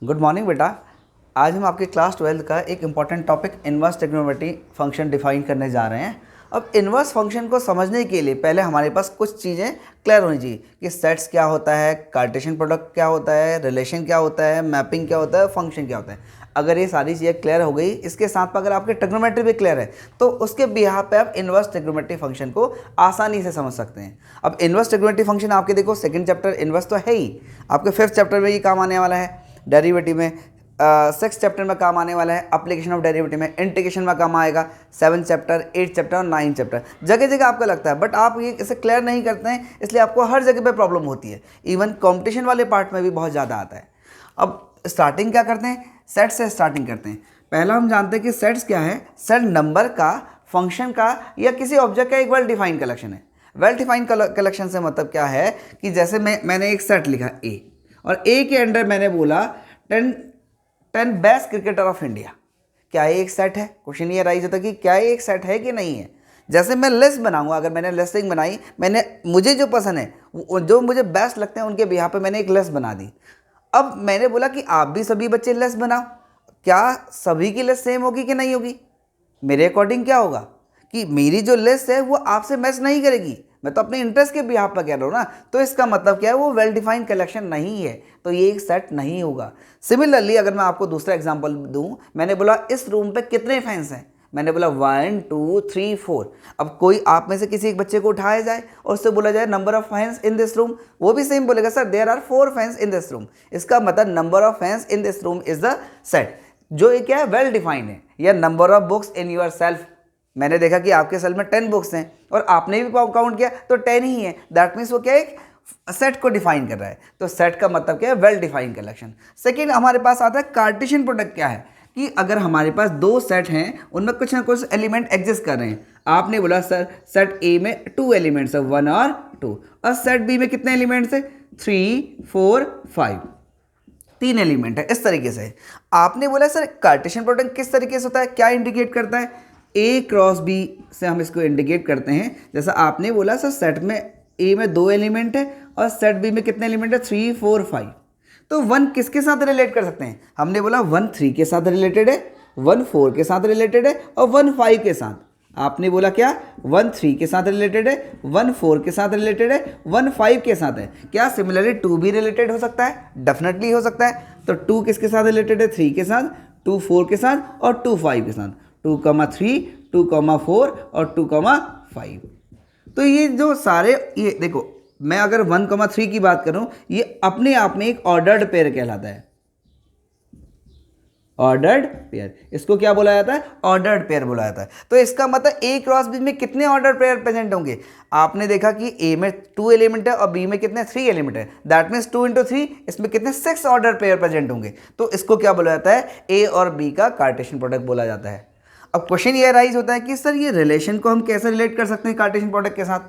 Good morning बेटा। आज हम आपके क्लास 12 का एक important topic inverse trigonometry function define करने जा रहे हैं। अब इन्वर्स फंक्शन को समझने के लिए पहले हमारे पास कुछ चीज़ें क्लियर होनी चाहिए कि सेट्स क्या होता है, कार्टेशियन प्रोडक्ट क्या होता है, रिलेशन क्या होता है, मैपिंग क्या होता है, फंक्शन क्या होता है। अगर ये सारी चीज़ें क्लियर हो गई, इसके साथ में अगर आपके ट्रिग्नोमेट्री भी क्लियर है तो उसके बिहाफ पे आप इन्वर्स ट्रिग्नोमेट्री फंक्शन को आसानी से समझ सकते हैं। अब इन्वर्स ट्रिग्नोमेट्री फंक्शन आपके देखो सेकंड चैप्टर इन्वर्स तो है ही, आपके फिफ्थ चैप्टर में ये काम आने वाला है, डेरिवेटिव में सिक्स चैप्टर में काम आने वाला है, एप्लीकेशन ऑफ डेरिवेटिव में, इंटीग्रेशन में काम आएगा, सेवन चैप्टर, एट चैप्टर और नाइन चैप्टर, जगह जगह आपको लगता है, बट आप ये इसे क्लियर नहीं करते हैं, इसलिए आपको हर जगह पे प्रॉब्लम होती है। इवन कंपटीशन वाले पार्ट में भी बहुत ज़्यादा आता है। अब स्टार्टिंग क्या करते हैं, सेट से स्टार्टिंग करते हैं। पहला हम जानते हैं कि सेट्स क्या है, सेट नंबर का, फंक्शन का या किसी ऑब्जेक्ट का एक वेल डिफाइंड कलेक्शन है। वेल डिफाइंड कलेक्शन से मतलब क्या है कि जैसे मैंने एक सेट लिखा ए, और ए के अंडर मैंने बोला 10 बेस्ट क्रिकेटर ऑफ इंडिया। क्या ये एक सेट है? क्वेश्चन ये राइज होता है कि क्या ये एक सेट है कि नहीं है। जैसे मैं लिस्ट बनाऊंगा, अगर मैंने लिस्टिंग बनाई, मुझे जो पसंद है, जो मुझे बेस्ट लगते हैं, उनके बिहाफ पे मैंने एक लिस्ट बना दी। अब मैंने बोला कि आप भी सभी बच्चे लिस्ट बनाओ। क्या सभी की लिस्ट सेम होगी कि नहीं होगी? मेरे अकॉर्डिंग क्या होगा कि मेरी जो लिस्ट है वो आपसे मैच नहीं करेगी। मैं तो अपने इंटरेस्ट के बिहाफ पर कह रहा हूँ ना, तो इसका मतलब क्या है, वो वेल डिफाइंड कलेक्शन नहीं है, तो ये एक सेट नहीं होगा। सिमिलरली अगर मैं आपको दूसरा एग्जांपल दूं, मैंने बोला इस रूम पे कितने फैंस हैं, मैंने बोला 1 2 3 4। अब कोई आप में से किसी एक बच्चे को उठाया जाए और उससे बोला जाए number of fans in this room, वो भी सेम बोलेगा sir there are 4 fans in this room. इसका मतलब number of fans in this room is the set, जो ये क्या है, वेल डिफाइंड है। या number of books in your shelf, मैंने देखा कि आपके सेल में 10 बुक्स हैं और आपने भी काउंट किया तो 10 ही है, दैट मीन्स वो क्या है, एक सेट को डिफाइन कर रहा है। तो सेट का मतलब क्या है, वेल डिफाइंड कलेक्शन। सेकेंड हमारे पास आता है कार्टेशियन प्रोडक्ट। क्या है कि अगर हमारे पास दो सेट हैं, उनमें कुछ ना कुछ एलिमेंट एग्जिस्ट कर रहे हैं। आपने बोला सर सेट ए में 2 एलिमेंट्स है, 1 और 2, और सेट बी में कितने एलिमेंट्स है, 3 4 5, 3 एलिमेंट है। इस तरीके से आपने बोला सर कार्टेशियन प्रोडक्ट किस तरीके से होता है, क्या इंडिकेट करता है, ए क्रॉस बी से हम इसको इंडिकेट करते हैं। जैसा आपने बोला सर सेट में ए में 2 एलिमेंट है और सेट बी में कितने एलिमेंट है, 3 4 5। तो 1 किसके साथ रिलेट कर सकते हैं, हमने बोला 1 3 के साथ रिलेटेड है, 1 4 के साथ रिलेटेड है और 1 5 के साथ। आपने बोला क्या, 1 3 के साथ रिलेटेड है, 1 4 के साथ रिलेटेड है, 1 5 के साथ है। क्या सिमिलरली 2 भी रिलेटेड हो सकता है, डेफिनेटली हो सकता है। तो 2 किसके साथ रिलेटेड है, 3 के साथ, 2 4 के साथ और 2 5 के साथ, 2,3 2,4 और 2,5। तो ये जो सारे, ये देखो मैं अगर 1,3 की बात करूं, ये अपने आप में एक ऑर्डर्ड पेयर कहलाता है। ऑर्डर्ड पेयर, इसको क्या बोला जाता है, ऑर्डर्ड पेयर बोला जाता है। तो इसका मतलब ए क्रॉस बी में कितने ऑर्डर्ड पेयर प्रेजेंट होंगे। आपने देखा कि ए में 2 एलिमेंट है और बी में कितने 3 एलिमेंट है, दैट मीन्स 2 × 3, इसमें कितने 6 ऑर्डर्ड पेयर प्रेजेंट होंगे। तो इसको क्या बोला जाता है, ए और बी का कार्टेशियन प्रोडक्ट बोला जाता है। अब क्वेश्चन ये राइज होता है कि सर ये रिलेशन को हम कैसे रिलेट कर सकते हैं कार्टेशियन प्रोडक्ट के साथ।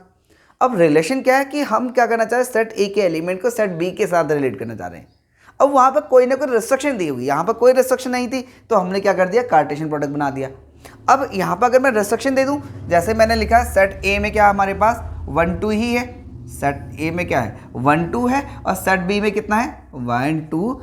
अब रिलेशन क्या है कि हम क्या करना चाह रहे हैं, सेट ए के एलिमेंट को सेट बी के साथ रिलेट करना चाह रहे हैं। अब वहाँ पर कोई ना कोई रिस्ट्रिक्शन दी हुई, यहाँ पर कोई रिस्ट्रिक्शन नहीं थी, तो हमने क्या कर दिया, कार्टेशियन प्रोडक्ट बना दिया। अब यहाँ पर अगर मैं रिस्ट्रिक्शन दे दूँ, जैसे मैंने लिखा सेट ए में क्या हमारे पास 1 2 ही है, सेट ए में क्या है 1 2 है, और सेट बी में कितना है 1 2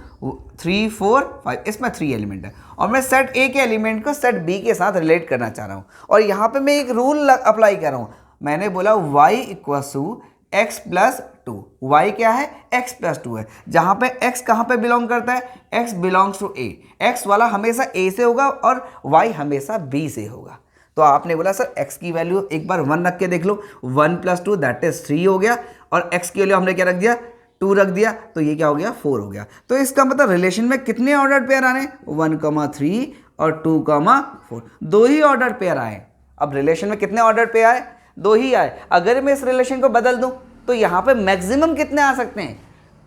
3 4 5, इसमें 3 एलिमेंट है, और मैं सेट ए के एलिमेंट को सेट बी के साथ रिलेट करना चाह रहा हूँ। और यहाँ पे मैं एक रूल अप्लाई कर रहा हूँ, मैंने बोला y = x + 2। y क्या है, x + 2 है, जहाँ पे x कहाँ पे बिलोंग करता है, x belongs to a, x वाला हमेशा a से होगा और y हमेशा b से होगा। तो आपने बोला सर x की वैल्यू एक बार 1 रख के देख लो, 1 + 2 दैट इज 3 हो गया, और x के लिए हमने क्या रख दिया, 2 रख दिया, तो ये क्या हो गया, 4 हो गया। तो इसका मतलब रिलेशन में कितने ऑर्डर्ड पेयर आने, 1,3 और 2,4, 2 ही ऑर्डर्ड पेयर आए। अब रिलेशन में कितने ऑर्डर्ड पेयर आए, 2 ही आए। अगर मैं इस रिलेशन को बदल दूं तो यहाँ पे मैक्सिमम कितने आ सकते हैं,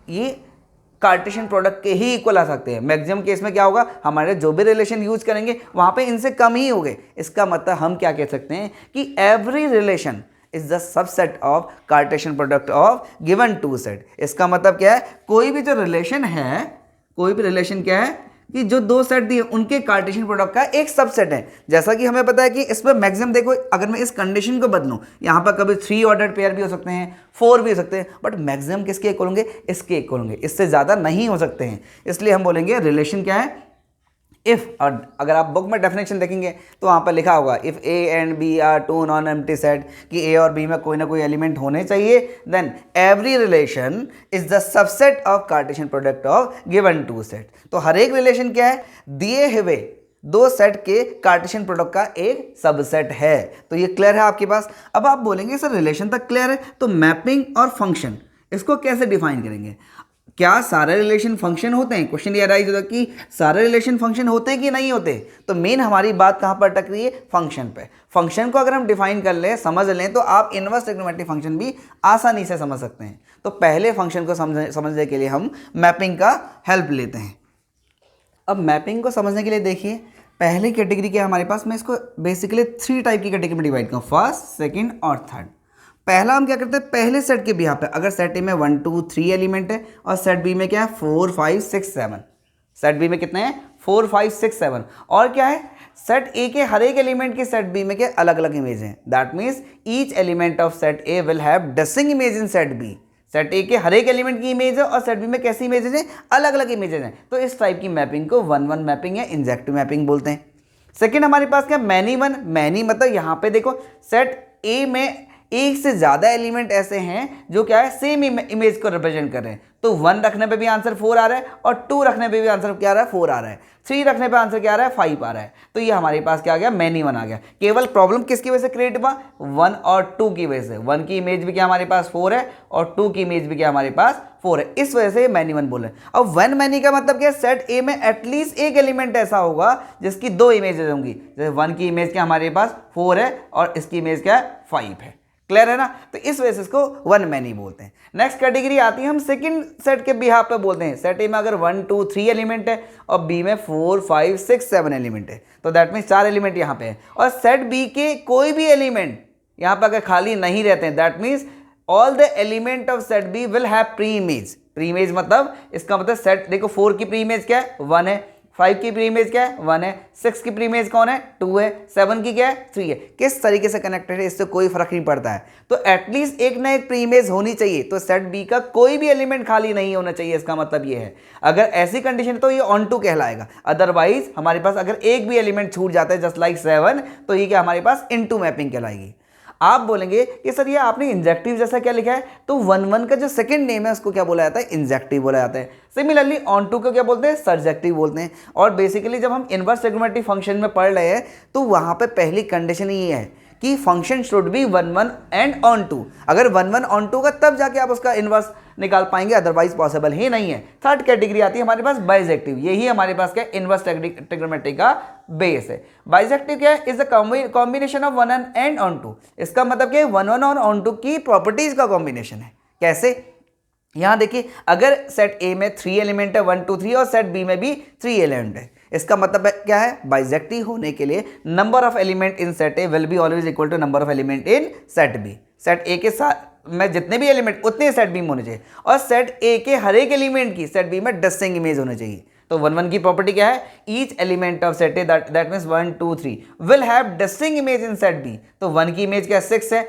ये कार्टेशियन प्रोडक्ट के ही इक्वल आ सकते हैं। मैक्सिमम केस में क्या होगा, हमारे जो भी रिलेशन यूज करेंगे वहाँ पे इनसे कम ही होंगे। इसका मतलब हम क्या कह सकते हैं कि every relation is the subset of Cartesian product of given 2 set. इसका मतलब क्या है, कोई भी जो रिलेशन है, कोई भी रिलेशन क्या है, कि जो दो सेट दिए उनके कार्टेशियन प्रोडक्ट का एक सबसेट है। जैसा कि हमें पता है कि इसमें मैक्सिमम देखो, अगर मैं इस कंडीशन को बदलूं, यहाँ पर कभी 3 ऑर्डर्ड पेयर भी हो सकते हैं, 4 भी हो सकते हैं, बट मैक्सिमम किसके इक्वल होंगे? इसके इक्वल होंगे, इससे ज़्यादा नहीं हो सकते हैं। इसलिए हम बोलेंगे रिलेशन क्या है? इफ़, और अगर आप बुक में डेफिनेशन देखेंगे तो वहाँ पर लिखा होगा if A and B are two non empty set, कि ए और बी में कोई ना कोई एलिमेंट होने चाहिए, then every relation is the subset of Cartesian product of given two set. तो हर एक रिलेशन क्या है? दिए हुए दो सेट के कार्टेशियन प्रोडक्ट का एक सबसेट है। तो ये क्लियर है आपके पास? अब आप बोलेंगे सर रिलेशन तक क्लियर है, तो मैपिंग और फंक्शन इसको कैसे डिफाइन करेंगे? क्या सारे रिलेशन फंक्शन होते हैं? क्वेश्चन ये राइज होता कि सारे रिलेशन फंक्शन होते कि नहीं होते? तो मेन हमारी बात कहाँ पर अटक रही है? फंक्शन पे। फंक्शन को अगर हम डिफाइन कर लें, समझ लें, तो आप इनवर्स ट्रिग्नोमेट्रिक फंक्शन भी आसानी से समझ सकते हैं। तो पहले फंक्शन को समझने के लिए हम मैपिंग का हेल्प लेते हैं। अब मैपिंग को समझने के लिए देखिए, पहली कैटेगरी क्या है हमारे पास? मैं इसको बेसिकली 3 टाइप की कैटेगरी में डिवाइड करूँ, फर्स्ट, सेकेंड और थर्ड। पहला हम क्या करते हैं? पहले सेट के बिहाफ पे, अगर सेट ए में 1 2 3 एलिमेंट है और सेट बी में क्या है? 4 5 6 7। सेट बी में कितने हैं? 4 5 6 7। और क्या है? सेट ए के हर एक एलिमेंट की सेट बी में क्या अलग अलग इमेज हैं। That means each element of set A will have distinct image in set B. Set A के हर एक एलिमेंट की इमेज है और सेट बी में कैसी इमेजेस हैं? अलग अलग इमेजेस हैं। तो इस टाइप की मैपिंग को 1-1 मैपिंग या इंजेक्टिव मैपिंग बोलते हैं। सेकेंड हमारे पास क्या? Many one. मैनी मतलब यहाँ पे देखो, सेट ए में एक से ज़्यादा एलिमेंट ऐसे हैं जो क्या है? सेम इमेज को रिप्रेजेंट कर रहे हैं। तो 1 रखने पे भी आंसर 4 आ रहा है और 2 रखने पे भी आंसर क्या आ रहा है? 4 आ रहा है। 3 रखने पे आंसर क्या आ रहा है? 5 आ रहा है। तो ये हमारे पास क्या आ गया? मैनी वन आ गया। केवल प्रॉब्लम किसकी वजह से क्रिएट हुआ? 1 और 2 की वजह से। 1 की इमेज भी क्या हमारे पास 4 है और 2 की इमेज भी क्या हमारे पास 4 है। इस वजह से मैनी वन बोल रहे हैं। अब वन मैनी का मतलब क्या है? सेट ए में एटलीस्ट एक एलिमेंट ऐसा होगा जिसकी 2 इमेजेस होंगी। जैसे 1 की इमेज क्या हमारे पास 4 है और इसकी इमेज क्या है? 5 है। क्लियर है ना? तो इस वजह से इसको वन मैनी बोलते हैं। नेक्स्ट कैटेगरी आती है, हम सेकंड सेट के बिहाफ पे बोलते हैं। सेट ए में अगर 1 2 3 एलिमेंट है और बी में 4 5 6 7 एलिमेंट है, तो दैट मीन्स 4 एलिमेंट यहाँ पे है। और सेट बी के कोई भी एलिमेंट यहाँ पे अगर खाली नहीं रहते हैं, that means all the element of set B will have pre image. Pre image मतलब इसका मतलब सेट देखो, 4 की प्री इमेज क्या है? 1 है। 5 की प्री इमेज क्या है? 1 है। 6 की प्री इमेज कौन है? 2 है। 7 की क्या है? 3 है। किस तरीके से कनेक्टेड है इससे कोई फर्क नहीं पड़ता है। तो एटलीस्ट एक ना एक प्री इमेज होनी चाहिए। तो सेट बी का कोई भी एलिमेंट खाली नहीं होना चाहिए। इसका मतलब ये है, अगर ऐसी कंडीशन तो ये ऑन टू कहलाएगा। अदरवाइज हमारे पास अगर एक भी एलिमेंट छूट जाता है जस्ट लाइक 7, तो ये क्या हमारे पास इनटू मैपिंग कहलाएगी। आप बोलेंगे कि सर ये आपने इंजेक्टिव जैसा क्या लिखा है? तो 1-1 का जो सेकंड नेम है उसको क्या बोला जाता है? इंजेक्टिव बोला जाता है। सिमिलरली ऑन टू को क्या बोलते हैं? सर्जेक्टिव बोलते हैं। और बेसिकली जब हम इनवर्स ट्रिग्नोमेट्रिक फंक्शन में पढ़ रहे हैं तो वहां पे पहली कंडीशन ये है कि function should be 1-1 and onto. अगर 1-1 ऑन टू का तब जाके आप उसका इनवर्स निकाल पाएंगे, अदरवाइज पॉसिबल ही नहीं है। थर्ड कैटेगरी आती है हमारे पास बाइजेक्टिव। यही हमारे पास क्या? इनवर्स ट्रिग्नोमेट्री का बेस है। बाइजेक्टिव क्या है? Is the combination of 1 and onto. इसका मतलब क्या है? 1-1 और ऑन टू की प्रॉपर्टीज का कॉम्बिनेशन है। कैसे? यहां देखिए, अगर सेट ए में 3 एलिमेंट है 1 2 3 और सेट बी में भी 3 एलिमेंट है, इसका मतलब क्या है? बाइजेक्टिव होने के लिए number of element in set A will be always equal to number of element in set B. Set A के साथ में जितने भी एलिमेंट उतने सेट बी में होने चाहिए और सेट ए के हर एक एलिमेंट की सेट बी में डिस्टिंक्ट इमेज होनी चाहिए। तो 1-1 की प्रॉपर्टी क्या है? Each element of set A that means 1 2 3 will have distinct image in set B. तो 1 की इमेज क्या? 6 है,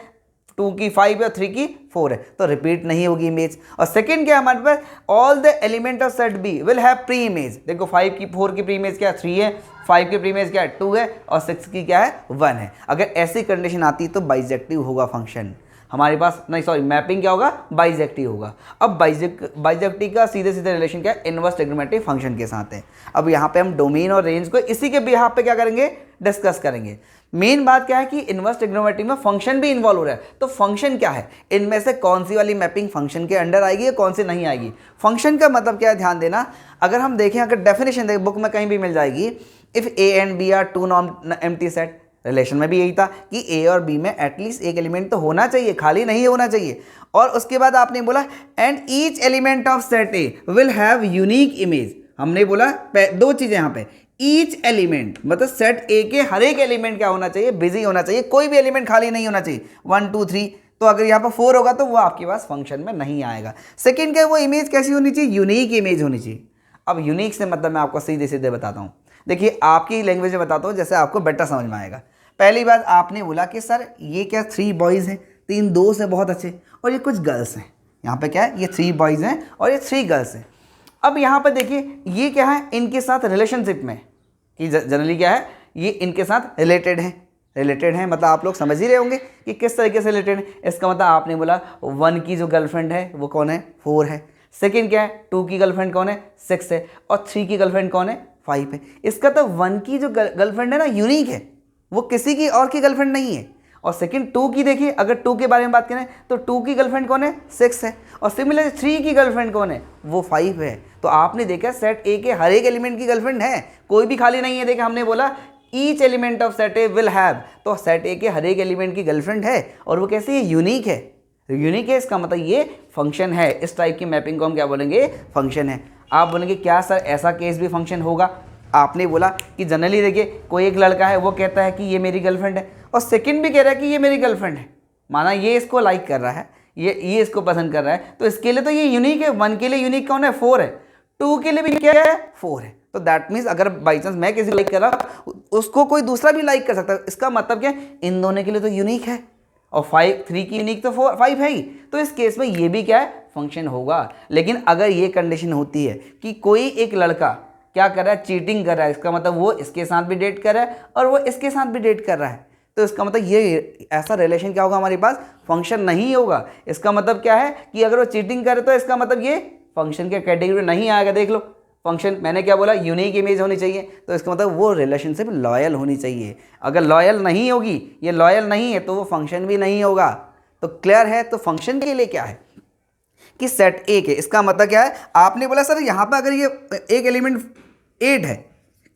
2 की 5 है और 3 की 4 है, तो रिपीट नहीं होगी इमेज। और सेकंड क्या हमारे पास? All the element of set B will have pre image. देखो 4 की प्री इमेज क्या? 3 है। 5 की प्री इमेज क्या है? 2 है। और 6 की क्या है? 1 है। अगर ऐसी कंडीशन आती तो बाइजेक्टिव होगा फंक्शन हमारे पास। नहीं सॉरी, मैपिंग क्या होगा? बाइजेक्टिव होगा। अब बाइजेक्टिव का सीधे सीधे रिलेशन क्या है? इनवर्स ट्रिग्नोमेट्रिक फंक्शन के साथ है। अब यहाँ पे हम डोमेन और रेंज को इसी के बिहाफ पे क्या करेंगे? डिस्कस करेंगे। मेन बात क्या है कि इनवर्स ट्रिग्नोमेट्री में फंक्शन भी इन्वॉल्व हो रहा है। तो फंक्शन क्या है? इनमें से कौन सी वाली मैपिंग फंक्शन के अंडर आएगी या कौन सी नहीं आएगी? फंक्शन का मतलब क्या है? ध्यान देना, अगर हम देखें, अगर डेफिनेशन देखें बुक में कहीं भी मिल जाएगी, if A and B are two non empty set. Relation में भी यही था कि ए और बी में एटलीस्ट एक एलिमेंट तो होना चाहिए, खाली नहीं होना चाहिए। और उसके बाद आपने बोला and each element of set A will have unique image. हमने बोला दो चीजें यहाँ पे, ईच एलिमेंट मतलब सेट ए के हर एक एलिमेंट क्या होना चाहिए? बिजी होना चाहिए, कोई भी एलिमेंट खाली नहीं होना चाहिए। 1 2 3, तो अगर यहाँ पर 4 होगा तो वो आपके पास फंक्शन में नहीं आएगा। सेकंड क्या? वो इमेज कैसी होनी चाहिए? यूनिक इमेज होनी चाहिए। अब यूनिक से मतलब मैं आपको सीधे सीधे बताता हूँ। देखिए आपकी लैंग्वेज में बताता हूँ जैसे आपको बेटर समझ में आएगा। पहली बात आपने बोला कि सर ये क्या 3 बॉयज़ हैं, 3 दोस्त हैं बहुत अच्छे, और ये कुछ गर्ल्स हैं। यहाँ पे क्या है, ये 3 बॉयज़ हैं और ये 3 गर्ल्स हैं। अब यहाँ पर देखिए ये क्या है, इनके साथ रिलेशनशिप में कि जनरली क्या है, ये इनके साथ रिलेटेड हैं मतलब आप लोग समझ ही रहे होंगे कि किस तरीके से रिलेटेड है। इसका मतलब आपने बोला 1 की जो गर्लफ्रेंड है वो कौन है, 4 है। सेकंड क्या है, 2 की गर्लफ्रेंड कौन है, 6 है। और 3 की गर्लफ्रेंड कौन है, 5 है। इसका तो 1 की जो गर्लफ्रेंड है ना यूनिक है, वो किसी की और की गर्लफ्रेंड नहीं है। और सेकंड 2 की देखिए, अगर 2 के बारे में बात करें तो 2 की गर्लफ्रेंड कौन है, 6 है। और सिमिलरली 3 की गर्लफ्रेंड कौन है, वो 5 है। तो आपने देखा सेट ए के हर एक एलिमेंट की गर्लफ्रेंड है, कोई भी खाली नहीं है। देखिए हमने बोला each element of set A will have, तो सेट ए के हर एक एलिमेंट की गर्लफ्रेंड है और वो कैसी है, यूनिक है। यूनिक है इसका मतलब ये फंक्शन है। इस टाइप की मैपिंग को हम क्या बोलेंगे, फंक्शन है। आप बोलेंगे क्या सर ऐसा केस भी फंक्शन होगा। आपने बोला कि जनरली देखिए कोई एक लड़का है वो कहता है कि ये मेरी गर्लफ्रेंड है, और सेकंड भी कह रहा है कि ये मेरी गर्लफ्रेंड है। माना ये इसको लाइक कर रहा है, ये इसको पसंद कर रहा है, तो इसके लिए तो ये यूनिक है। 1 के लिए यूनिक कौन है, 4 है। 2 के लिए भी क्या है, 4 है। तो दैट मीन्स अगर बाई चांस मैं किसी को लाइक कर रहा हूँ उसको कोई दूसरा भी लाइक कर सकता है। इसका मतलब क्या है, इन दोनों के लिए तो यूनिक है। और 3 की यूनिक तो 5 है ही। तो इस केस में ये भी क्या है, फंक्शन होगा। लेकिन अगर ये कंडीशन होती है कि कोई एक लड़का क्या कर रहा है, चीटिंग कर रहा है, इसका मतलब वो इसके साथ भी डेट कर रहा है और वो इसके साथ भी डेट कर रहा है, तो इसका मतलब ये ऐसा रिलेशन क्या होगा हमारे पास, फंक्शन नहीं होगा। इसका मतलब क्या है कि अगर वो चीटिंग करे तो इसका मतलब ये फंक्शन के कैटेगरी में नहीं आएगा। देख लो फंक्शन, मैंने क्या बोला, यूनिक इमेज होनी चाहिए, तो इसका मतलब वो रिलेशनशिप लॉयल होनी चाहिए। अगर लॉयल नहीं होगी, ये लॉयल नहीं है, तो वो फंक्शन भी नहीं होगा। तो क्लियर है। तो फंक्शन के लिए क्या है कि सेट ए के, इसका मतलब क्या है, आपने बोला सर यहाँ पर अगर ये एक एलिमेंट 8 है,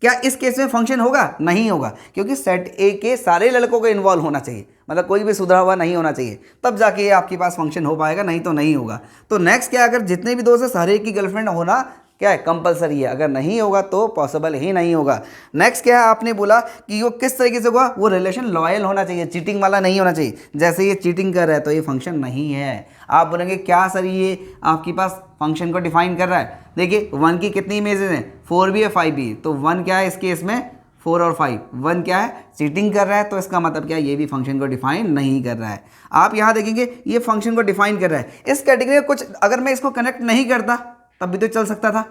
क्या इस केस में फंक्शन होगा, नहीं होगा, क्योंकि सेट ए के सारे लड़कों को इन्वॉल्व होना चाहिए, मतलब कोई भी सुधरा हुआ नहीं होना चाहिए, तब जाके ये आपके पास फंक्शन हो पाएगा, नहीं तो नहीं होगा। तो नेक्स्ट क्या, अगर जितने भी दोस्त है सारे की गर्लफ्रेंड होना क्या है, कंपलसरी है। अगर नहीं होगा तो पॉसिबल ही नहीं होगा। नेक्स्ट क्या है, आपने बोला कि वो किस तरीके से होगा, वो रिलेशन लॉयल होना चाहिए, चीटिंग वाला नहीं होना चाहिए। जैसे ये चीटिंग कर रहा है तो ये फंक्शन नहीं है। आप बोलेंगे क्या सर ये आपके पास फंक्शन को डिफाइन कर रहा है। देखिए 1 की कितनी इमेजेस हैं, 4 भी है 5 भी, तो 1 क्या है इस केस में, 4 और 5, 1 क्या है, चीटिंग कर रहा है, तो इसका मतलब क्या है, ये भी फंक्शन को डिफाइन नहीं कर रहा है। आप यहाँ देखेंगे ये फंक्शन को डिफाइन कर रहा है। इस कैटेगरी में कुछ अगर मैं इसको कनेक्ट नहीं करता तब भी तो चल सकता था,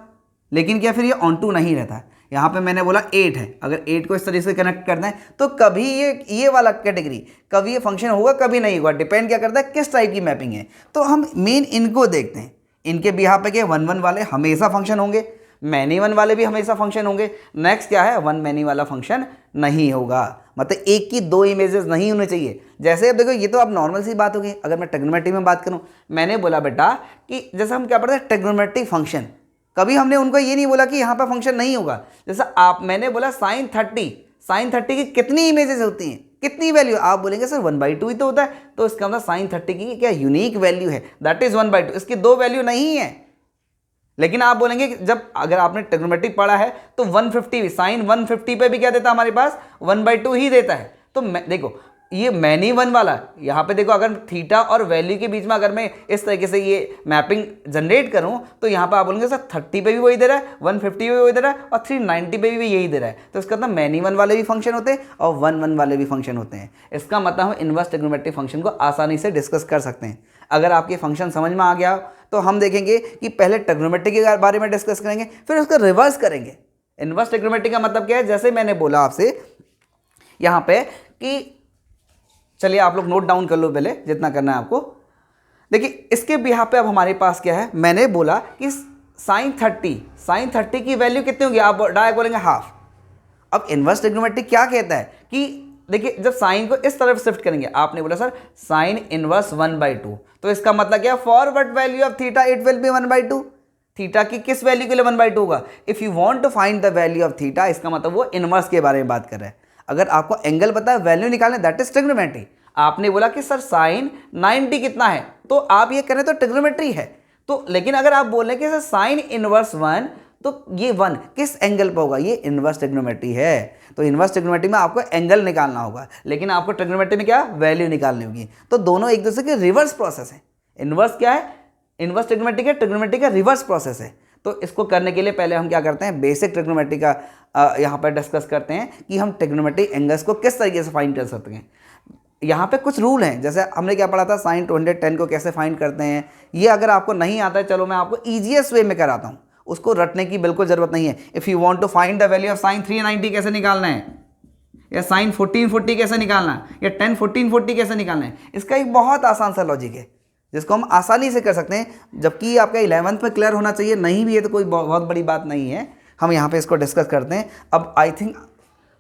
लेकिन क्या फिर ये ऑन टू नहीं रहता। यहाँ पे मैंने बोला 8 है, अगर 8 को इस तरीके से कनेक्ट करना है तो कभी ये वाला कैटेगरी, कभी ये फंक्शन होगा कभी नहीं होगा। डिपेंड क्या करता है किस टाइप की मैपिंग है। तो हम मेन इनको देखते हैं, इनके बिहाफ पे क्या 1 1 वाले हमेशा फंक्शन होंगे, मैनी 1 वाले भी हमेशा फंक्शन होंगे। नेक्स्ट क्या है, 1 मैनी वाला फंक्शन नहीं होगा, मतलब एक की 2 इमेजेस नहीं होने चाहिए। जैसे अब देखो ये तो अब नॉर्मल सी बात हो गई। अगर मैं ट्रिग्नोमेट्री में बात करूँ, मैंने बोला बेटा कि जैसे हम क्या पढ़ते हैं ट्रिग्नोमेट्रिक फंक्शन, कभी हमने उनको ये नहीं बोला कि यहाँ पर फंक्शन नहीं होगा। जैसा मैंने बोला साइन 30 की कितनी इमेजेस होती हैं, कितनी वैल्यू, आप बोलेंगे सर 1/2 ही तो होता है, तो इसका मतलब साइन 30 की क्या यूनिक वैल्यू है, दैट इज 1/2, इसकी 2 वैल्यू नहीं है। लेकिन आप बोलेंगे कि जब अगर आपने ट्रिग्नोमेट्रिक पढ़ा है तो 150 साइन 150 पे भी क्या देता है हमारे पास, 1/2 ही देता है। तो देखो ये मैनी 1 वाला, यहाँ पे देखो अगर थीटा और वैल्यू के बीच में अगर मैं इस तरीके से ये मैपिंग जनरेट करूँ तो यहाँ पे आप बोलेंगे सर 30 पे भी वही दे रहा है, 150 पे भी वही दे रहा है और 390 पे भी यही दे रहा है। तो इसका मतलब मैनी 1 वाले भी फंक्शन होते हैं और 1 1 वाले भी फंक्शन होते हैं। इसका मतलब हम इनवर्स ट्रिग्नोमेट्रिक फंक्शन को आसानी से डिस्कस कर सकते हैं। अगर आपके फंक्शन समझ में आ गया तो हम देखेंगे कि पहले ट्रिग्नोमेट्री के बारे में डिस्कस करेंगे, फिर उसका रिवर्स करेंगे। इनवर्स ट्रिग्नोमेट्री का मतलब क्या है, जैसे मैंने बोला आपसे यहाँ पे कि चलिए आप लोग नोट डाउन कर लो पहले जितना करना है आपको। देखिए इसके बिहाफ पे अब हमारे पास क्या है, मैंने बोला कि साइन 30 की वैल्यू कितनी होगी, आप डायरेक्ट बोलेंगे हाफ। अब इनवर्स ट्रिग्नोमेट्री क्या कहता है कि देखिए जब साइन को इस तरफ शिफ्ट करेंगे, आपने बोला सर साइन इनवर्स 1/2, तो इसका मतलब क्या, for what value of theta it will be 1/2। Theta की किस वैल्यू के लिए 1/2 होगा, if you want to find the value of theta, इसका मतलब वो इनवर्स के बारे में बात कर रहा है। अगर आपको एंगल पता है, वैल्यू निकालने, दैट इज ट्रिग्नोमेट्री। आपने बोला कि सर साइन 90 कितना है, तो आप ये करें तो ट्रिग्नोमेट्री है। तो लेकिन अगर आप बोल रहे हैं कि सर साइन इनवर्स 1, तो ये 1 किस एंगल पर होगा, ये इनवर्स ट्रिग्नोमेट्री है। तो इनवर्स ट्रिग्नोमेट्री में आपको एंगल निकालना होगा, लेकिन आपको ट्रिग्नोमेट्री में क्या, वैल्यू निकालनी होगी। तो दोनों एक दूसरे के रिवर्स प्रोसेस है। इनवर्स क्या है, इनवर्स ट्रिग्नोमेट्री का रिवर्स प्रोसेस है। तो इसको करने के लिए पहले हम क्या करते हैं, बेसिक ट्रिग्नोमेट्री का यहाँ पर डिस्कस करते हैं कि हम ट्रिग्नोमेट्री एंगल्स को किस तरीके से फाइंड कर सकते हैं। यहाँ पे कुछ रूल हैं, जैसे हमने क्या पढ़ा था, साइन 210 को कैसे फाइंड करते हैं। ये अगर आपको नहीं आता है, चलो मैं आपको ईजीएस्ट वे में कराता हूँ, उसको रटने की बिल्कुल ज़रूरत नहीं है। If you want to find the value of sine 390 कैसे निकालना है, या साइन 1440 कैसे निकालना है, या tan 1440 कैसे निकालना है, इसका एक बहुत आसान सा लॉजिक है जिसको हम आसानी से कर सकते हैं, जबकि ये आपका 11th में क्लियर होना चाहिए। नहीं भी है तो कोई बहुत बड़ी बात नहीं है, हम यहाँ पे इसको डिस्कस करते हैं। अब आई थिंक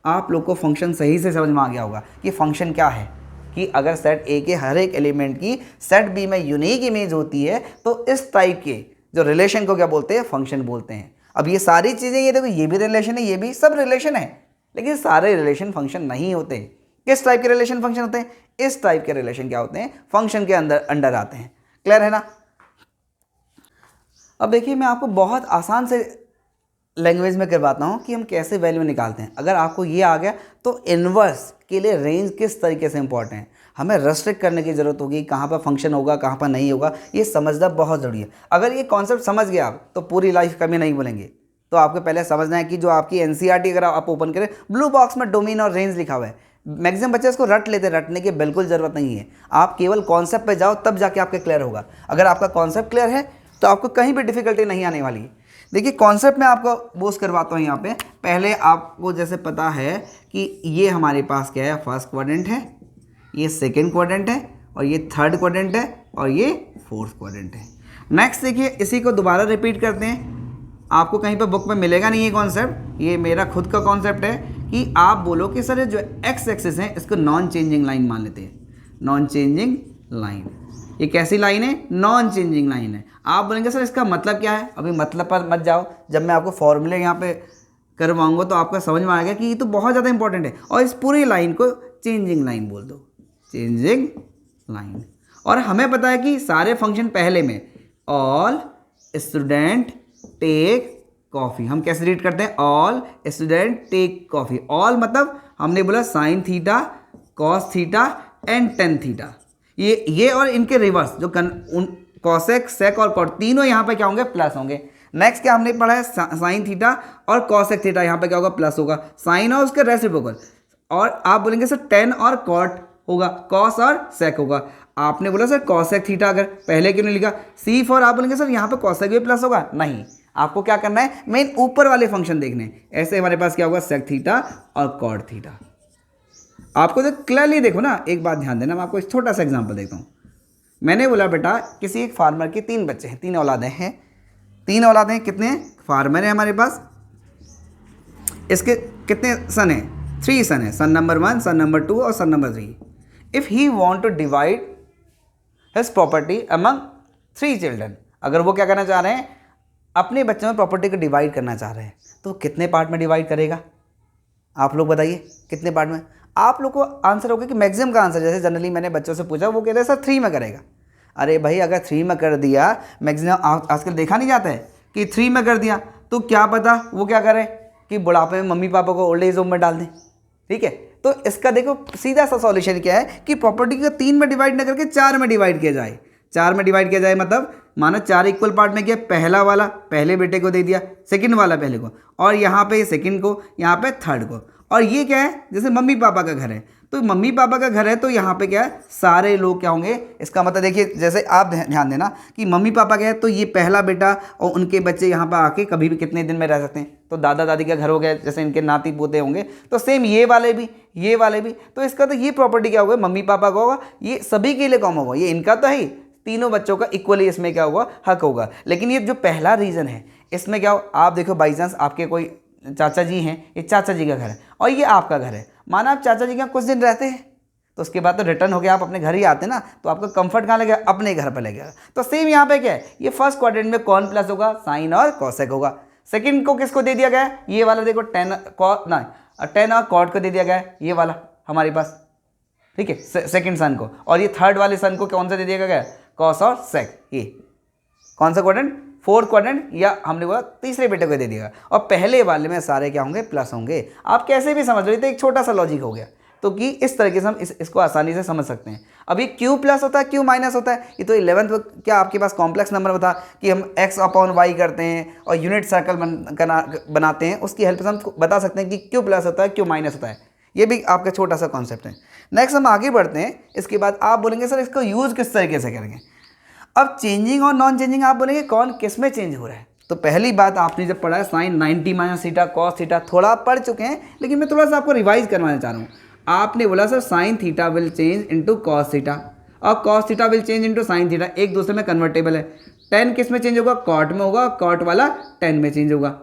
आप लोग को फंक्शन सही से समझ में आ गया होगा कि फंक्शन क्या है, कि अगर सेट ए के हर एक एलिमेंट की सेट बी में यूनिक इमेज होती है तो इस टाइप के जो रिलेशन को क्या बोलते हैं, फंक्शन बोलते हैं। अब ये सारी चीज़ें, ये देखो, ये भी रिलेशन है, ये भी सब रिलेशन है, लेकिन सारे रिलेशन फंक्शन नहीं होते। किस टाइप के रिलेशन फंक्शन होते हैं, इस टाइप के रिलेशन क्या होते हैं, फंक्शन के अंडर आते हैं। क्लियर है ना। अब देखिए मैं आपको बहुत आसान से लैंग्वेज में करवाता हूँ कि हम कैसे वैल्यू निकालते हैं। अगर आपको ये आ गया तो इन्वर्स के लिए रेंज किस तरीके से इंपॉर्टेंट है, हमें रेस्ट्रिक्ट करने की ज़रूरत होगी, कहाँ पर फंक्शन होगा कहाँ पर नहीं होगा, ये समझना बहुत ज़रूरी है। अगर ये कॉन्सेप्ट समझ गए आप तो पूरी लाइफ कभी नहीं बोलेंगे। तो आपको पहले समझना है कि जो आपकी एनसीईआरटी अगर आप ओपन करें, ब्लू बॉक्स में डोमेन और रेंज लिखा हुआ है। मैक्सिमम बच्चे इसको रट लेते, रटने की बिल्कुल ज़रूरत नहीं है। आप केवल कॉन्सेप्ट पे जाओ, तब जाके आपका क्लियर होगा। अगर आपका कॉन्सेप्ट क्लियर है तो आपको कहीं भी डिफिकल्टी नहीं आने वाली। देखिए कॉन्सेप्ट में आपको बोस करवाता हूँ। यहाँ पे पहले आपको जैसे पता है कि ये हमारे पास क्या है, फर्स्ट क्वाड्रेंट है, ये सेकेंड क्वाड्रेंट है, और ये थर्ड क्वाड्रेंट है, और ये फोर्थ क्वाड्रेंट है। नेक्स्ट देखिए, इसी को दोबारा रिपीट करते हैं। आपको कहीं पर बुक में मिलेगा नहीं ये कॉन्सेप्ट, ये मेरा खुद का कॉन्सेप्ट है कि आप बोलो कि सर जो एक्स एक्सिस है इसको नॉन चेंजिंग लाइन मान लेते हैं। नॉन चेंजिंग लाइन, ये कैसी लाइन है, नॉन चेंजिंग लाइन है। आप बोलेंगे सर इसका मतलब क्या है, अभी मतलब पर मत जाओ, जब मैं आपको फॉर्मूले यहाँ पे करवाऊंगा तो आपका समझ में आएगा कि ये तो बहुत ज़्यादा इंपॉर्टेंट है। और इस पूरी लाइन को चेंजिंग लाइन बोल दो, चेंजिंग लाइन। और हमें पता है कि सारे फंक्शन पहले में ऑल स्टूडेंट टेक कॉफ़ी, हम कैसे रीड करते हैं, all student take coffee. All मतलब हमने बोला sine theta, cos theta and tan theta, ये और इनके रिवर्स जो कॉसेक, सेक और कॉट तीनों यहाँ पे क्या होंगे, प्लस होंगे। नेक्स्ट क्या हमने पढ़ा है, साइन थीटा और कॉसेक थीटा, यहाँ पे क्या होगा, प्लस होगा। साइन और उसके रेसिप्रोकल, और आप बोलेंगे सर टेन और कॉट होगा, कॉस और सेक होगा। आपने बोला सर कॉसेक थीटा, अगर पहले क्यों नहीं लिखा, सी फॉर, आप बोलेंगे सर यहाँ पे कॉसेक भी प्लस होगा, नहीं, आपको क्या करना है, मेन ऊपर वाले फंक्शन देखने। ऐसे हमारे पास क्या होगा, सेक थीटा और कॉट थीटा। आपको तो क्लियरली देखो ना, एक बात ध्यान देना, मैं आपको एक छोटा सा एग्जांपल देता हूँ। मैंने बोला बेटा किसी एक फार्मर के 3 बच्चे हैं, 3 औलादें हैं, 3 औलादें कितने फार्मर है हमारे पास, इसके कितने सन हैं, 3 सन है, सन नंबर 1, सन नंबर 2 और son number 3। If he want to divide his property among 3 children, अगर वो क्या करना चाह रहे हैं, अपने बच्चों में प्रॉपर्टी को डिवाइड करना चाह रहे हैं, तो कितने पार्ट में डिवाइड करेगा, आप लोग बताइए कितने पार्ट में। आप लोग को आंसर होगा कि मैक्सिमम का आंसर, जैसे जनरली मैंने बच्चों से पूछा, वो कहते हैं सर 3 में करेगा। अरे भाई अगर 3 में कर दिया, मैक्सिमम आजकल देखा नहीं जाता है कि 3 में कर दिया, तो क्या पता वो क्या करें कि बुढ़ापे में मम्मी पापा को ओल्ड एज होम में डाल दें। ठीक है, तो इसका देखो सीधा सा सॉल्यूशन क्या है कि प्रॉपर्टी को 3 में डिवाइड न करके 4 में डिवाइड किया जाए। 4 में डिवाइड किया जाए मतलब मानो 4 इक्वल पार्ट में किया, पहला वाला पहले बेटे को दे दिया, सेकंड वाला पहले को, और यहाँ पे सेकंड को, यहाँ पे थर्ड को। और ये क्या है, जैसे मम्मी पापा का घर है, तो मम्मी पापा का घर है तो यहाँ पे क्या है, सारे लोग क्या होंगे, इसका मतलब देखिए जैसे आप ध्यान देना कि मम्मी पापा का है तो ये पहला बेटा और उनके बच्चे यहाँ पर आके कभी भी कितने दिन में रह सकते हैं, तो दादा दादी का घर हो गया, जैसे इनके नाती पोते होंगे, तो सेम ये वाले भी, तो इसका तो ये प्रॉपर्टी क्या होगा, मम्मी पापा का होगा, ये सभी के लिए कॉमन होगा, ये इनका तो है, तीनों बच्चों का इक्वली इसमें क्या होगा, हक होगा। लेकिन ये जो पहला रीज़न है इसमें क्या हो, आप देखो बाई चांस आपके कोई चाचा जी हैं, ये चाचा जी का घर है और ये आपका घर है, माना आप चाचा जी के कुछ दिन रहते हैं तो उसके बाद तो रिटर्न हो गया, आप अपने घर ही आते ना, तो आपका कंफर्ट कहाँ लगेगा, अपने घर पर लगेगा। तो सेम यहाँ पे क्या है, ये फर्स्ट क्वाड्रेंट में कौन प्लस होगा, साइन और कॉसेक होगा। सेकंड को किसको दे दिया गया है, ये वाला देखो टेन और कॉट को दे दिया गया है, ये वाला हमारे पास, ठीक है, सेकंड सन को। और ये थर्ड वाले सन को कौन सा दे दिया गया है, कॉस और सेक। ये कौन सा क्वाड्रेंट, फोर्थ क्वाड्रेंट, या हमने बोला तीसरे बेटे को दे दिया। और पहले वाले में सारे क्या होंगे, प्लस होंगे। आप कैसे भी समझ रहे थे, एक छोटा सा लॉजिक हो गया। तो कि इस तरीके से हम इसको आसानी से समझ सकते हैं। अब ये क्यू प्लस होता है, क्यू माइनस होता है, ये तो 11th क्या आपके पास कॉम्प्लेक्स नंबर बता कि हम x अपॉन वाई करते हैं और यूनिट सर्कल बनाते हैं, उसकी हेल्प से हम बता सकते हैं कि क्यू प्लस होता है, क्यू माइनस होता है। ये भी आपका छोटा सा कॉन्सेप्ट है। नेक्स्ट हम आगे बढ़ते हैं। इसके बाद आप बोलेंगे सर इसको यूज़ किस तरीके से करेंगे। अब चेंजिंग और नॉन चेंजिंग आप बोलेंगे कौन किस में चेंज हो रहा है। तो पहली बात आपने जब पढ़ा है sine 90 minus theta cos theta, थोड़ा आप पढ़ चुके हैं, लेकिन मैं थोड़ा सा आपको रिवाइज करवाना चाह रहा हूँ। आपने बोला sir sine theta will change into cos theta और cos theta will change into sine theta, एक दूसरे में कन्वर्टेबल है। टेन किस में चेंज होगा, कॉट में होगा, कॉट वाला टेन में चेंज होगा।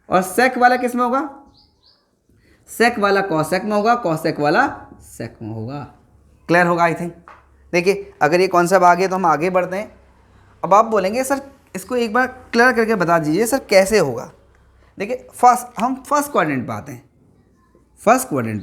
और सेक वाला किस में होगा, सेक वाला कॉसेक में होगा, कॉसेक वाला सेक में होगा। क्लियर होगा आई थिंक। देखिए अगर ये कॉन्सेप्ट आ गया तो हम आगे बढ़ते हैं। अब आप बोलेंगे सर इसको एक बार क्लियर करके बता दीजिए सर कैसे होगा। देखिए हम फर्स्ट क्वाड्रेंट पे आते हैं, फर्स्ट क्वाड्रेंट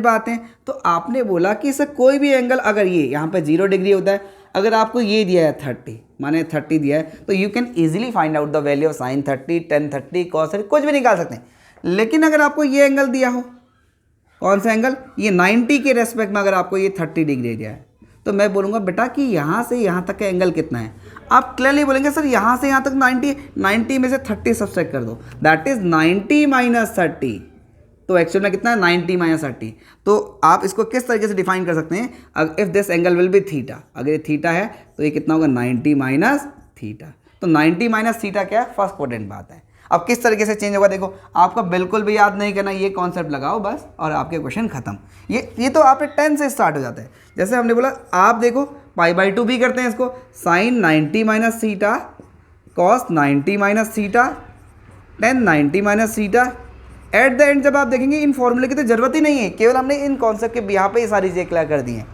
पे आते हैं। तो आपने बोला कि सर कोई भी एंगल अगर ये यहाँ पे 0 डिग्री होता है, अगर आपको ये दिया है 30 माने 30 दिया है, तो you can easily find out the value of sign 30 ten 30 cos 30 कुछ भी निकाल सकते हैं। लेकिन अगर आपको ये एंगल दिया हो, कौन सा एंगल, ये 90 के रेस्पेक्ट में अगर आपको ये 30 डिग्री दिया है, तो मैं बोलूँगा बेटा कि यहाँ से यहाँ तक का एंगल कितना है। आप क्लियरली बोलेंगे सर यहाँ से यहाँ तक 90 में से 30 सब्सट्रैक्ट कर दो, दैट इज़ 90 माइनस 30। तो एक्चुअल में कितना है 90 माइनस 30। तो आप इसको किस तरीके से डिफाइन कर सकते हैं, if this angle will be theta, अगर ये थीटा है तो ये कितना होगा 90 माइनस थीटा। तो 90 माइनस थीटा क्या है, फर्स्ट क्वाड्रेंट बात है। अब किस तरीके से चेंज होगा, देखो आपका बिल्कुल भी याद नहीं करना, ये कॉन्सेप्ट लगाओ बस और आपके क्वेश्चन खत्म। ये तो आपके 10 से स्टार्ट हो जाता है। जैसे हमने बोला आप देखो π/2 भी करते हैं इसको, sine 90 minus theta cos 90 minus theta tan 90 minus theta. At the end जब आप देखेंगे इन फॉर्मूले की तो ज़रूरत ही नहीं है, केवल हमने इन कॉन्सेप्ट के यहाँ पे ये सारी चीज़ें क्लियर कर दी हैं।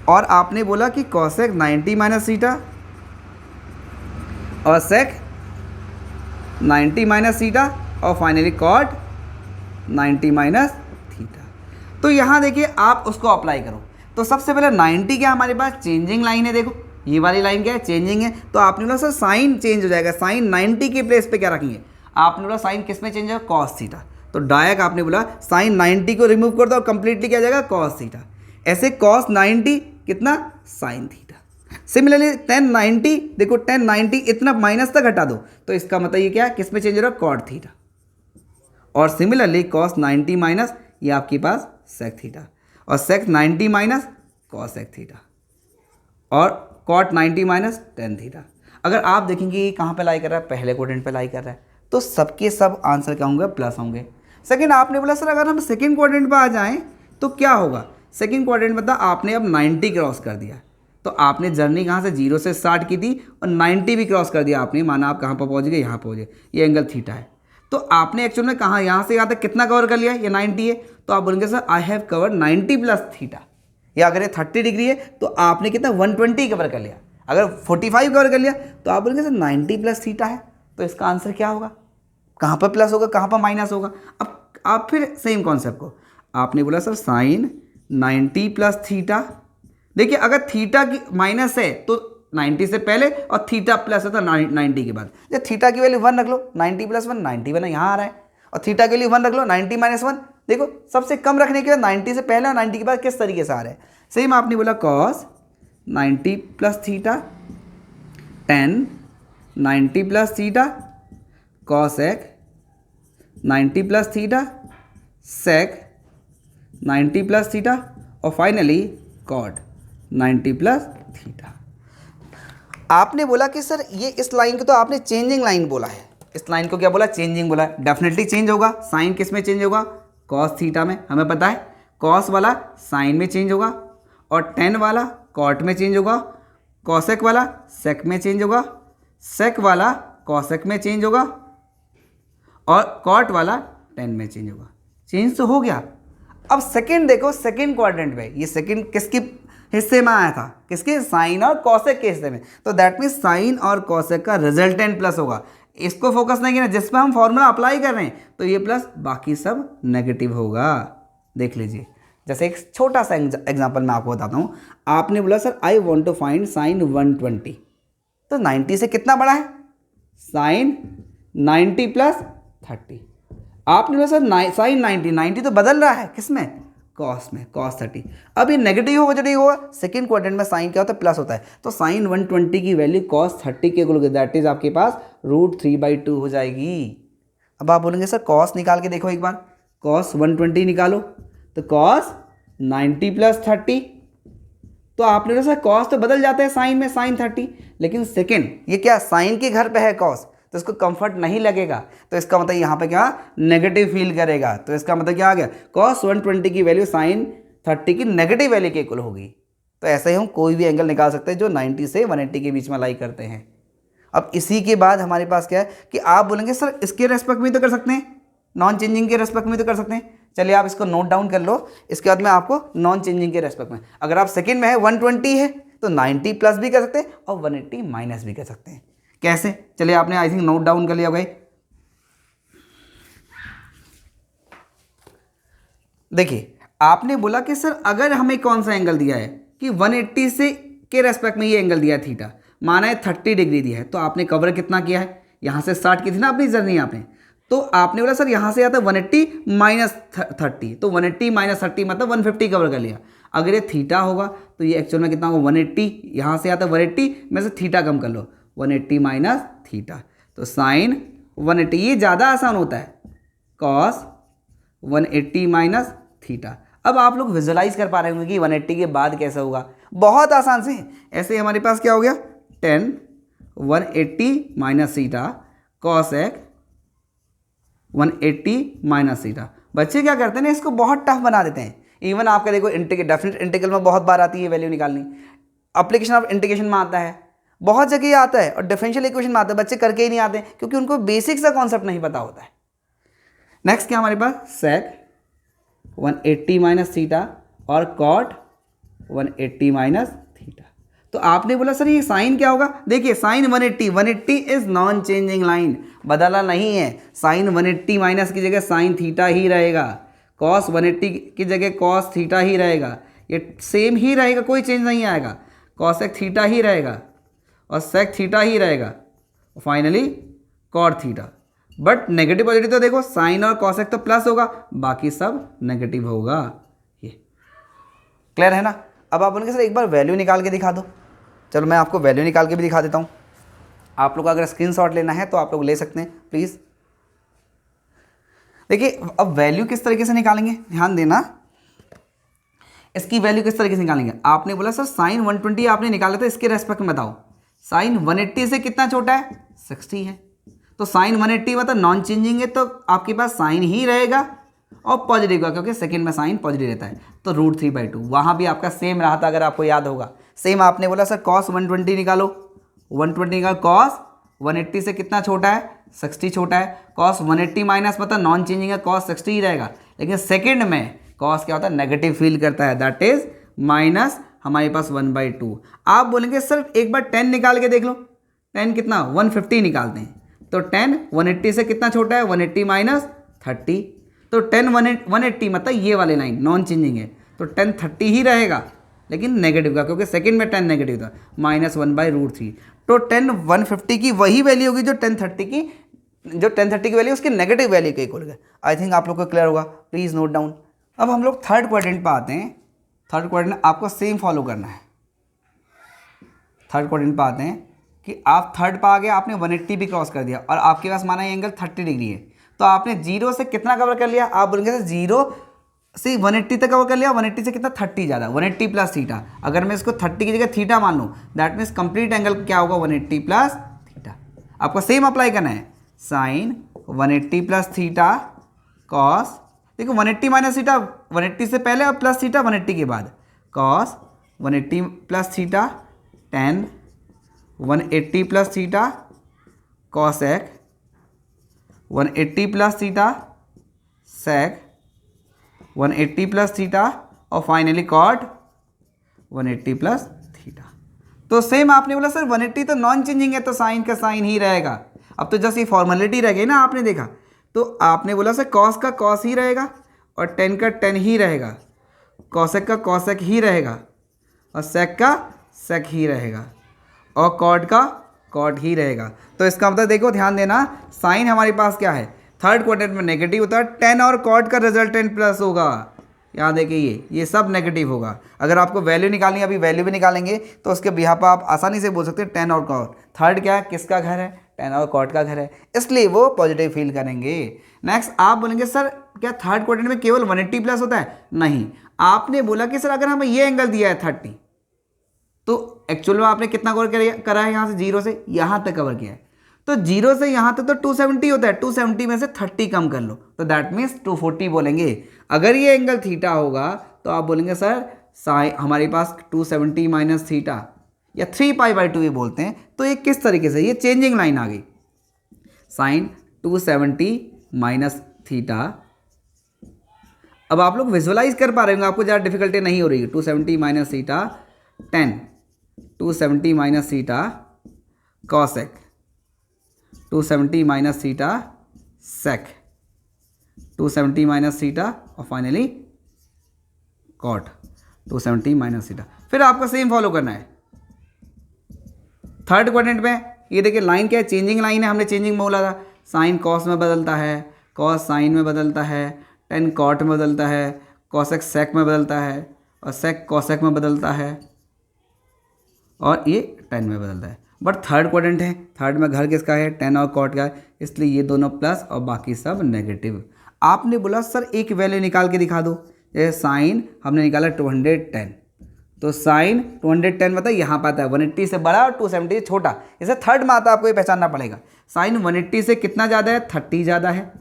और आपने बोला कि कॉसेक 90 माइनस थीटा और सेक 90 माइनस थीटा और फाइनली कॉट 90 माइनस थीटा। तो यहाँ देखिए आप उसको अप्लाई करो। तो सबसे पहले 90 क्या हमारे पास चेंजिंग लाइन है, देखो ये वाली लाइन क्या है, चेंजिंग है। तो आपने बोला सर साइन चेंज हो जाएगा, साइन 90 के प्लेस पे क्या रखेंगे, आपने बोला साइन किस में चेंज होगा, कॉस थीटा। तो डायरेक्ट आपने बोला साइन 90 को रिमूव कर दो और कंप्लीटली क्या जाएगा, कॉस थीटा। ऐसे कॉस 90 कितना, साइन थीटा। सिमिलरली टेन 90, देखो टेन 90 इतना माइनस तक हटा दो, तो इसका मतलब ये क्या है, किस में चेंज हो रहा है, कॉट थीटा। और सिमिलरली कॉस 90 माइनस ये आपके पास सेक थीटा और सेक 90 माइनस कॉसेक थीटा और कॉट 90 माइनस टेन थीटा। अगर आप देखेंगे ये कहाँ पे लाई कर रहा है, पहले क्वाड्रेंट पे लाई कर रहा है, तो सबके सब आंसर क्या होंगे, प्लस होंगे। सेकंड आपने बोला सर अगर हम सेकंड क्वाड्रेंट पे आ जाएं तो क्या होगा, सेकंड क्वाड्रेंट मतलब आपने अब 90 क्रॉस कर दिया, तो आपने जर्नी कहाँ से 0 से स्टार्ट की थी और 90 भी क्रॉस कर दिया आपने, माना आप कहाँ पर पहुँच गए, यहाँ पहुँचे, ये एंगल थीटा है। तो आपने एक्चुअल में कहाँ, यहाँ से यहाँ तक कितना कवर कर लिया, ये 90 है, तो आप बोलेंगे sir I have covered 90 plus theta. या अगर ये 30 डिग्री है तो आपने कितना 120 कवर कर लिया। अगर 45 कवर कर लिया तो आप बोलेंगे सर 90 प्लस थीटा है, तो इसका आंसर क्या होगा, कहाँ पर प्लस होगा, कहाँ पर माइनस होगा। अब आप फिर सेम कॉन्सेप्ट को आपने बोला सर साइन 90 प्लस थीटा। देखिए अगर थीटा की माइनस है तो 90 से पहले और थीटा प्लस है तो 90 के बाद। जब थीटा की वैल्यू 1 रख लो, 90 प्लस 1 90 बना यहाँ आ रहा है, और थीटा के लिए 1 रख लो, 90 माइनस 1, देखो सबसे कम रखने के बाद 90 से पहले और 90 के बाद किस तरीके से आ रहा है। सेम आपने बोला cos 90 plus theta tan 90 plus theta cosec 90 plus theta sec 90 plus theta और फाइनली कॉट 90 प्लस थीटा। आपने बोला कि सर ये इस लाइन को तो आपने चेंजिंग लाइन बोला है, इस लाइन को क्या बोला, चेंजिंग बोला है। डेफिनेटली चेंज होगा, साइन किस में चेंज होगा, कॉस थीटा में, हमें पता है। कॉस वाला साइन में चेंज होगा और टेन वाला कॉट में चेंज होगा, कॉसेक वाला सेक में चेंज होगा, सेक वाला कॉसेक में चेंज होगा और कॉट वाला टेन में चेंज होगा। चेंज तो हो गया। अब सेकंड देखो, सेकंड क्वाड्रेंट में ये सेकंड किसके हिस्से में आया था, किसके, साइन और कॉसेक के हिस्से में। तो दैट मीन्स साइन और कॉसेक का रिजल्टेंट प्लस होगा। इसको फोकस नहीं करना, जिस पर हम फॉर्मूला अप्लाई कर रहे हैं तो ये प्लस, बाकी सब नेगेटिव होगा। देख लीजिए, जैसे एक छोटा सा एग्जांपल मैं आपको बताता हूँ। आपने बोला sir I want to find sine 120, तो 90 से कितना बड़ा है, साइन 90 प्लस 30। आपने बोला सर साइन 90, 90 तो बदल रहा है किस में, कॉस में, cos 30। अब ये नेगेटिव होगा जो नहीं होगा, सेकंड क्वाड्रेंट में साइन क्या होता है, प्लस होता है, तो साइन 120 की वैल्यू cos 30 के इक्वल, दैट इज आपके पास √3/2 हो जाएगी। अब आप बोलेंगे सर cos निकाल के देखो एक बार, cos 120 निकालो, तो cos 90 + 30, तो आपने बोला सर cos तो बदल जाता है साइन में, साइन 30, लेकिन सेकेंड ये क्या साइन के घर पे है cos, तो इसको कंफर्ट नहीं लगेगा, तो इसका मतलब यहाँ पे क्या नेगेटिव फील करेगा, तो इसका मतलब क्या आ गया, cos 120 की वैल्यू sin 30 की नेगेटिव वैल्यू के इक्वल होगी। तो ऐसे ही हम कोई भी एंगल निकाल सकते हैं जो 90 से 180 के बीच में लाई करते हैं। अब इसी के बाद हमारे पास क्या है कि आप बोलेंगे सर इसके रेस्पेक्ट में तो कर सकते हैं, नॉन चेंजिंग के रेस्पेक्ट में तो कर सकते हैं, चलिए आप इसको नोट डाउन कर लो, इसके बाद में आपको नॉन चेंजिंग के रेस्पेक्ट में, अगर आप सेकेंड में है 120 है तो 90 प्लस भी कर सकते हैं और 180 माइनस भी कर सकते हैं। कैसे, चलिए आपने आई थिंक नोट डाउन कर लिया भाई। देखिए आपने बोला कि सर अगर हमें कौन सा एंगल दिया है कि 180 से के रेस्पेक्ट में ये एंगल दिया है थीटा, माना है 30 डिग्री दिया है, तो आपने कवर कितना किया है, यहाँ से स्टार्ट की थी ना अपनी जर्नी आपने, तो आपने बोला सर यहाँ से आता है 180 माइनस 30, तो 180 माइनस 30 मतलब 150 कवर कर लिया। अगर ये थीटा होगा तो ये एक्चुअल में कितना होगा 180, यहाँ से आता है 180 में से थीटा कम कर लो, 180 माइनस थीटा, तो साइन 180, ये ज़्यादा आसान होता है, कॉस 180 माइनस थीटा। अब आप लोग विजुलाइज कर पा रहे होंगे कि 180 के बाद कैसा होगा, बहुत आसान से, ऐसे हमारे पास क्या हो गया 10 180 minus theta cosec 180 minus theta. बच्चे क्या करते हैं ना, इसको बहुत टफ बना देते हैं। इवन आपका देखो डेफिनेट इंटीग्रल में बहुत बार आती है वैल्यू निकालनी, एप्लीकेशन ऑफ इंटीग्रेशन में आता है, बहुत जगह आता है, और डिफरेंशियल इक्वेशन में आता है, बच्चे करके ही नहीं आते क्योंकि उनको बेसिक सा कॉन्सेप्ट नहीं पता होता है। नेक्स्ट क्या हमारे पास सेक 180 माइनस थीटा और कॉट 180 माइनस थीटा। तो आपने बोला सर ये साइन क्या होगा, देखिए sine 180 is non changing line, बदला नहीं है, साइन 180 माइनस की जगह साइन थीटा ही रहेगा, कॉस 180 की जगह कॉस थीटा ही रहेगा, ये सेम ही रहेगा, कोई चेंज नहीं आएगा, कॉसेक थीटा ही रहेगा और सेक थीटा ही रहेगा, finally cot theta. But negative positive तो देखो साइन और कॉसेक तो प्लस होगा, बाकी सब नेगेटिव होगा। ये क्लियर है ना। अब आप बोलेंगे सर एक बार वैल्यू निकाल के दिखा दो, चलो मैं आपको वैल्यू निकाल के भी दिखा देता हूँ। आप लोग अगर स्क्रीनशॉट लेना है तो आप लोग ले सकते हैं प्लीज़। देखिए अब वैल्यू किस तरीके से निकालेंगे, ध्यान देना, इसकी वैल्यू किस तरीके से निकालेंगे। आपने बोला सर साइन 120 आपने निकाला था, इसके रेस्पेक्ट में बताओ साइन 180 से कितना छोटा है 60 है, तो साइन 180 मतलब नॉन चेंजिंग है, तो आपके पास साइन ही रहेगा और पॉजिटिव का, क्योंकि सेकंड में साइन पॉजिटिव रहता है, तो √3/2 वहाँ भी आपका सेम रहा था, अगर आपको याद होगा। सेम आपने बोला सर cos 120 निकालो, 120 निकाल, cos 180 से कितना छोटा है 60 छोटा है, cos 180 माइनस मतलब नॉन चेंजिंग है, cos 60 ही रहेगा, लेकिन सेकेंड में cos क्या होता है नेगेटिव फील करता है, दैट इज माइनस हमारे पास 1/2। आप बोलेंगे सर एक बार 10 निकाल के देख लो, 10 कितना 150 निकालते हैं, तो 10 180 से कितना छोटा है 180 माइनस 30, तो 10 180 मतलब ये वाले लाइन नॉन चेंजिंग है, तो 10 30 ही रहेगा, लेकिन नेगेटिव का, क्योंकि सेकंड में 10 नेगेटिव था, -1/√3, तो 10 150 की वही वैल्यू होगी जो 1030 की वैल्यू उसकी नेगेटिव वैल्यू के इक्वल है। आई थिंक आप लोग को क्लियर होगा, प्लीज़ नोट डाउन। अब हम लोग थर्ड क्वाड्रेंट पर आते हैं। थर्ड क्वाड्रेंट आपको सेम फॉलो करना है। थर्ड क्वाड्रेंट पर आते हैं कि आप थर्ड पर आ गए, आपने 180 भी क्रॉस कर दिया और आपके पास माना ये एंगल 30 डिग्री है, तो आपने 0 से कितना कवर कर लिया, आप बोलेंगे सर 0 से 180 तक कवर कर लिया, 180 से कितना 30 ज़्यादा, 180 प्लस थीटा। अगर मैं इसको 30 की जगह थीटा मान लूँ, दैट मीन्स कंप्लीट एंगल क्या होगा 180 प्लस थीटा। आपको सेम अप्लाई करना है, साइन 180 प्लस थीटा कॉस, देखो 180 माइनस थीटा 180 से पहले और प्लस थीटा 180 के बाद, cos 180 plus theta tan 180 plus theta cosec 180 plus theta sec 180 plus theta और फाइनली कॉट 180 प्लस थीटा। तो सेम आपने बोला सर 180 तो नॉन चेंजिंग है, तो साइन का साइन ही रहेगा। अब तो जस्ट ये फॉर्मेलिटी रह गई ना, आपने देखा, तो आपने बोला सर कॉस का कॉस ही रहेगा और टेन का टेन ही रहेगा, कॉसेक का कॉसेक ही रहेगा और सेक का सेक ही रहेगा और कॉट का कॉट ही रहेगा। तो इसका मतलब देखो ध्यान देना, साइन हमारे पास क्या है थर्ड क्वाड्रेंट में नेगेटिव होता है, टेन और कॉट का रिजल्टेंट प्लस होगा। याद है कि ये सब नेगेटिव होगा। अगर आपको वैल्यू निकालनी है, अभी वैल्यू भी निकालेंगे, तो उसके बिहार पर आप आसानी से बोल सकते हैं टेन और कॉट। थर्ड क्या है, किसका घर है, टेन और कॉट का घर है, इसलिए वो पॉजिटिव फील करेंगे। नेक्स्ट आप बोलेंगे सर क्या थर्ड क्वाड्रेंट में केवल 180 प्लस होता है? नहीं, आपने बोला कि सर अगर हमें ये एंगल दिया है 30, तो एक्चुअल में आपने कितना कवर करा है, यहाँ से 0 से यहाँ तक कवर किया है, तो 0 से यहाँ तक तो 270 होता है, 270 में से 30 कम कर लो तो दैट मीन्स 240 बोलेंगे। अगर ये एंगल थीटा होगा तो आप बोलेंगे सर साइन हमारे पास 270 माइनस थीटा या 3π/2 भी बोलते हैं। तो ये किस तरीके से, ये चेंजिंग लाइन आ गई, साइन 270 माइनस थीटा। अब आप लोग विजुअलाइज कर पा रहे होंगे, आपको ज़्यादा डिफिकल्टी नहीं हो रही है। 270 minus theta 10, 270 minus theta cosec, 270 minus theta sec, 270 minus theta और फाइनली कॉट 270 माइनस थीटा। फिर आपको सेम फॉलो करना है थर्ड क्वाड्रेंट में। ये देखिए लाइन क्या है, चेंजिंग लाइन है, हमने चेंजिंग में बोला था। साइन कॉस में बदलता है, कॉस साइन में बदलता है, टेन कॉट में बदलता है, कॉसेक सेक में बदलता है और सेक कॉसेक में बदलता है और ये 10 में बदलता है। बट थर्ड क्वाड्रेंट है, थर्ड में घर किसका है, 10 और कॉट का है, इसलिए ये दोनों प्लस और बाकी सब नेगेटिव। आपने बोला सर एक वैल्यू निकाल के दिखा दो, जैसे साइन हमने निकाला 210, तो साइन 210 मतलब यहाँ पर आता है 180 से बड़ा और 270 से छोटा, इसे थर्ड में आता है, आपको ये पहचानना पड़ेगा। साइन 180 से कितना ज़्यादा है, 30 ज़्यादा है,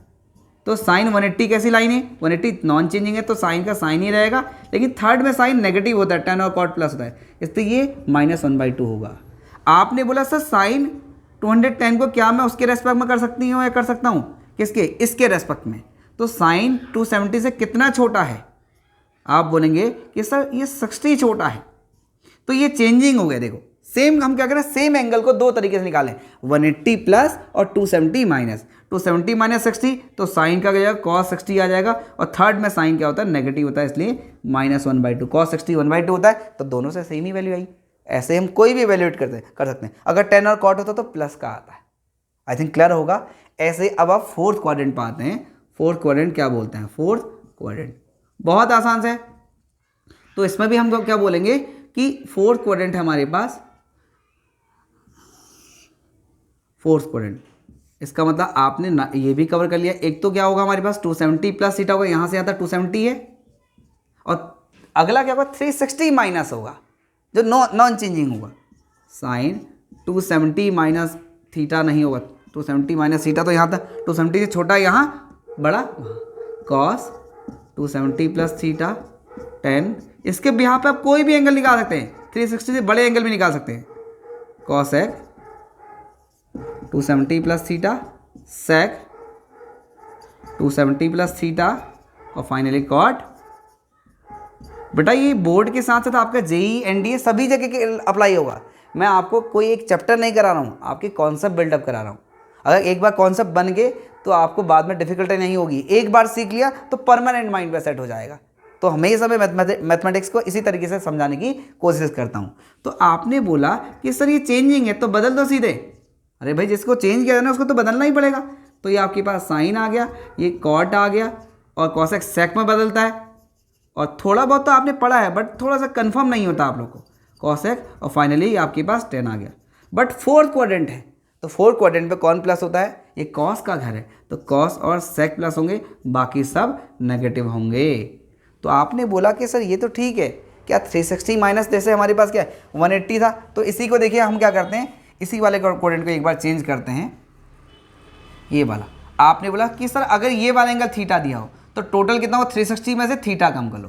तो साइन 180 कैसी लाइन है, 180 नॉन चेंजिंग है तो साइन का साइन ही रहेगा, लेकिन थर्ड में साइन नेगेटिव होता है, 10 और कॉट प्लस होता है, इसलिए ये -1/2 होगा। आपने बोला सर साइन 210 को क्या मैं उसके रेस्पेक्ट में कर सकती हूँ या कर सकता हूँ, किसके, इसके रेस्पेक्ट में, तो साइन 270 से कितना छोटा है, आप बोलेंगे कि सर ये 60 छोटा है, तो ये चेंजिंग हो गया। देखो सेम हम क्या करें, सेम एंगल को दो तरीके से निकालें, 180 प्लस और 270 माइनस। 270 माइनस 60 तो साइन का जाएगा cos 60 आ जाएगा, और थर्ड में साइन क्या होता है, नेगेटिव होता है, इसलिए -1/2। cos 60 1/2 होता है, तो दोनों से सेम ही वैल्यू आई। ऐसे हम कोई भी वैल्यूएट कर सकते हैं। अगर 10 और कॉट होता तो प्लस का आता है। आई थिंक क्लियर होगा। ऐसे अब आप फोर्थ क्वाड्रेंट पर आते हैं। फोर्थ क्वाड्रेंट क्या बोलते हैं, फोर्थ क्वाड्रेंट बहुत आसान से है, तो इसमें भी हम क्या बोलेंगे कि फोर्थ क्वाड्रेंट है हमारे पास, फोर्थ क्वाड्रेंट, इसका मतलब आपने ये भी कवर कर लिया। एक तो क्या होगा हमारे पास 270 प्लस थीटा होगा, यहाँ से आता 270 है, और अगला क्या होगा 360 माइनस होगा जो नॉन चेंजिंग होगा। साइन 270 माइनस थीटा नहीं होगा, 270 माइनस थीटा तो यहाँ तक 270 से छोटा, यहाँ बड़ा, कॉस 270 प्लस थीटा 10। इसके यहाँ पे आप कोई भी एंगल निकाल सकते हैं, 360 से बड़े एंगल भी निकाल सकते हैं। Cosec 270 plus theta, sec 270 plus theta और फाइनली कॉट। बेटा ये बोर्ड के साथ साथ आपका जेई एनडीए सभी जगह के अप्लाई होगा। मैं आपको कोई एक चैप्टर नहीं करा रहा हूँ, आपकी कॉन्सेप्ट बिल्डअप करा रहा हूँ। अगर एक बार कॉन्सेप्ट बन गए तो आपको बाद में डिफिकल्टी नहीं होगी। एक बार सीख लिया तो परमानेंट माइंड पे सेट हो जाएगा। तो हमेशा मैं मैथमेटिक्स को इसी तरीके से समझाने की कोशिश करता हूँ। तो आपने बोला कि सर ये चेंजिंग है तो बदल दो सीधे। अरे भाई जिसको चेंज किया ना उसको तो बदलना ही पड़ेगा। तो ये आपके पास साइन आ गया, ये कॉट आ गया, और कॉसेक सेक में बदलता है, और थोड़ा बहुत तो आपने पढ़ा है बट थोड़ा सा कंफर्म नहीं होता आप लोग को, कॉसेक, और फाइनली आपके पास 10 आ गया। बट फोर्थ क्वाड्रेंट है, तो फोर्थ क्वाड्रेंट पे कौन प्लस होता है, ये कॉस का घर है, तो कॉस और सेक प्लस होंगे, बाकी सब नेगेटिव होंगे। तो आपने बोला कि सर ये तो ठीक है, क्या 360 माइनस, जैसे हमारे पास क्या है 180 था, तो इसी को देखिए हम क्या करते हैं, इसी वाले क्वाड्रेंट को एक बार चेंज करते हैं, ये वाला। आपने बोला कि सर अगर ये वाला एंगल थीटा दिया हो तो टोटल कितना हो, 360 में से थीटा कम कर लो,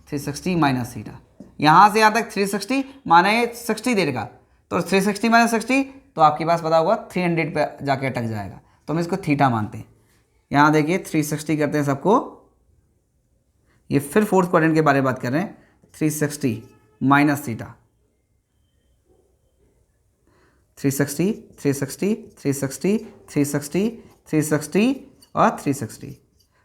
360 माइनस थीटा, यहाँ से यहाँ तक 360 माना है 60 देर का, तो 360 माइनस 60 तो आपके पास पता होगा 300 पे जाके अटक जाएगा, तो हम इसको थीटा मानते हैं। यहाँ देखिए 360 करते हैं सबको, ये फिर फोर्थ क्वाड्रेंट के बारे में बात कर रहे हैं, 360 माइनस थीटा, 360 360 360 360 360 और 360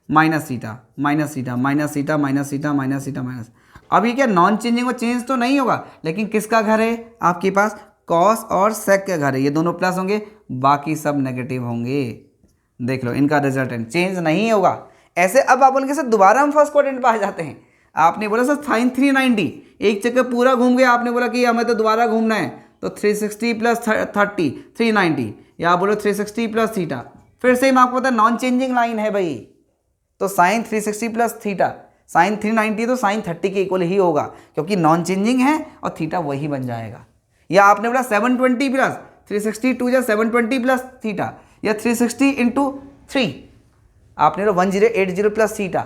minus theta minus theta minus theta minus theta minus theta minus. अब ये क्या नॉन चेंजिंग, वो चेंज तो नहीं होगा, लेकिन किसका घर है आपके पास, कॉस और सेक का घर है, ये दोनों प्लस होंगे, बाकी सब नेगेटिव होंगे। देख लो इनका रिजल्टेंट चेंज नहीं होगा। ऐसे अब आप बोलेंगे सर दोबारा हम फर्स्ट क्वाड्रेंट पे आ जाते हैं। आपने बोला सर साइन 390, एक चक्कर पूरा घूम गया, आपने बोला कि हमें तो दोबारा घूमना है, तो 360 प्लस 30 390, या आप बोलो 360 प्लस थीटा, फिर सेम आपको पता है नॉन चेंजिंग लाइन है भाई, तो साइन 360 प्लस थीटा साइन 390 तो साइन 30 के इक्वल ही होगा, क्योंकि नॉन चेंजिंग है और थीटा वही बन जाएगा। या आपने बोला 720 प्लस 360 टू या 720 प्लस थीटा, या 360 इंटू 3, आपने बोला 1080 प्लस थीटा,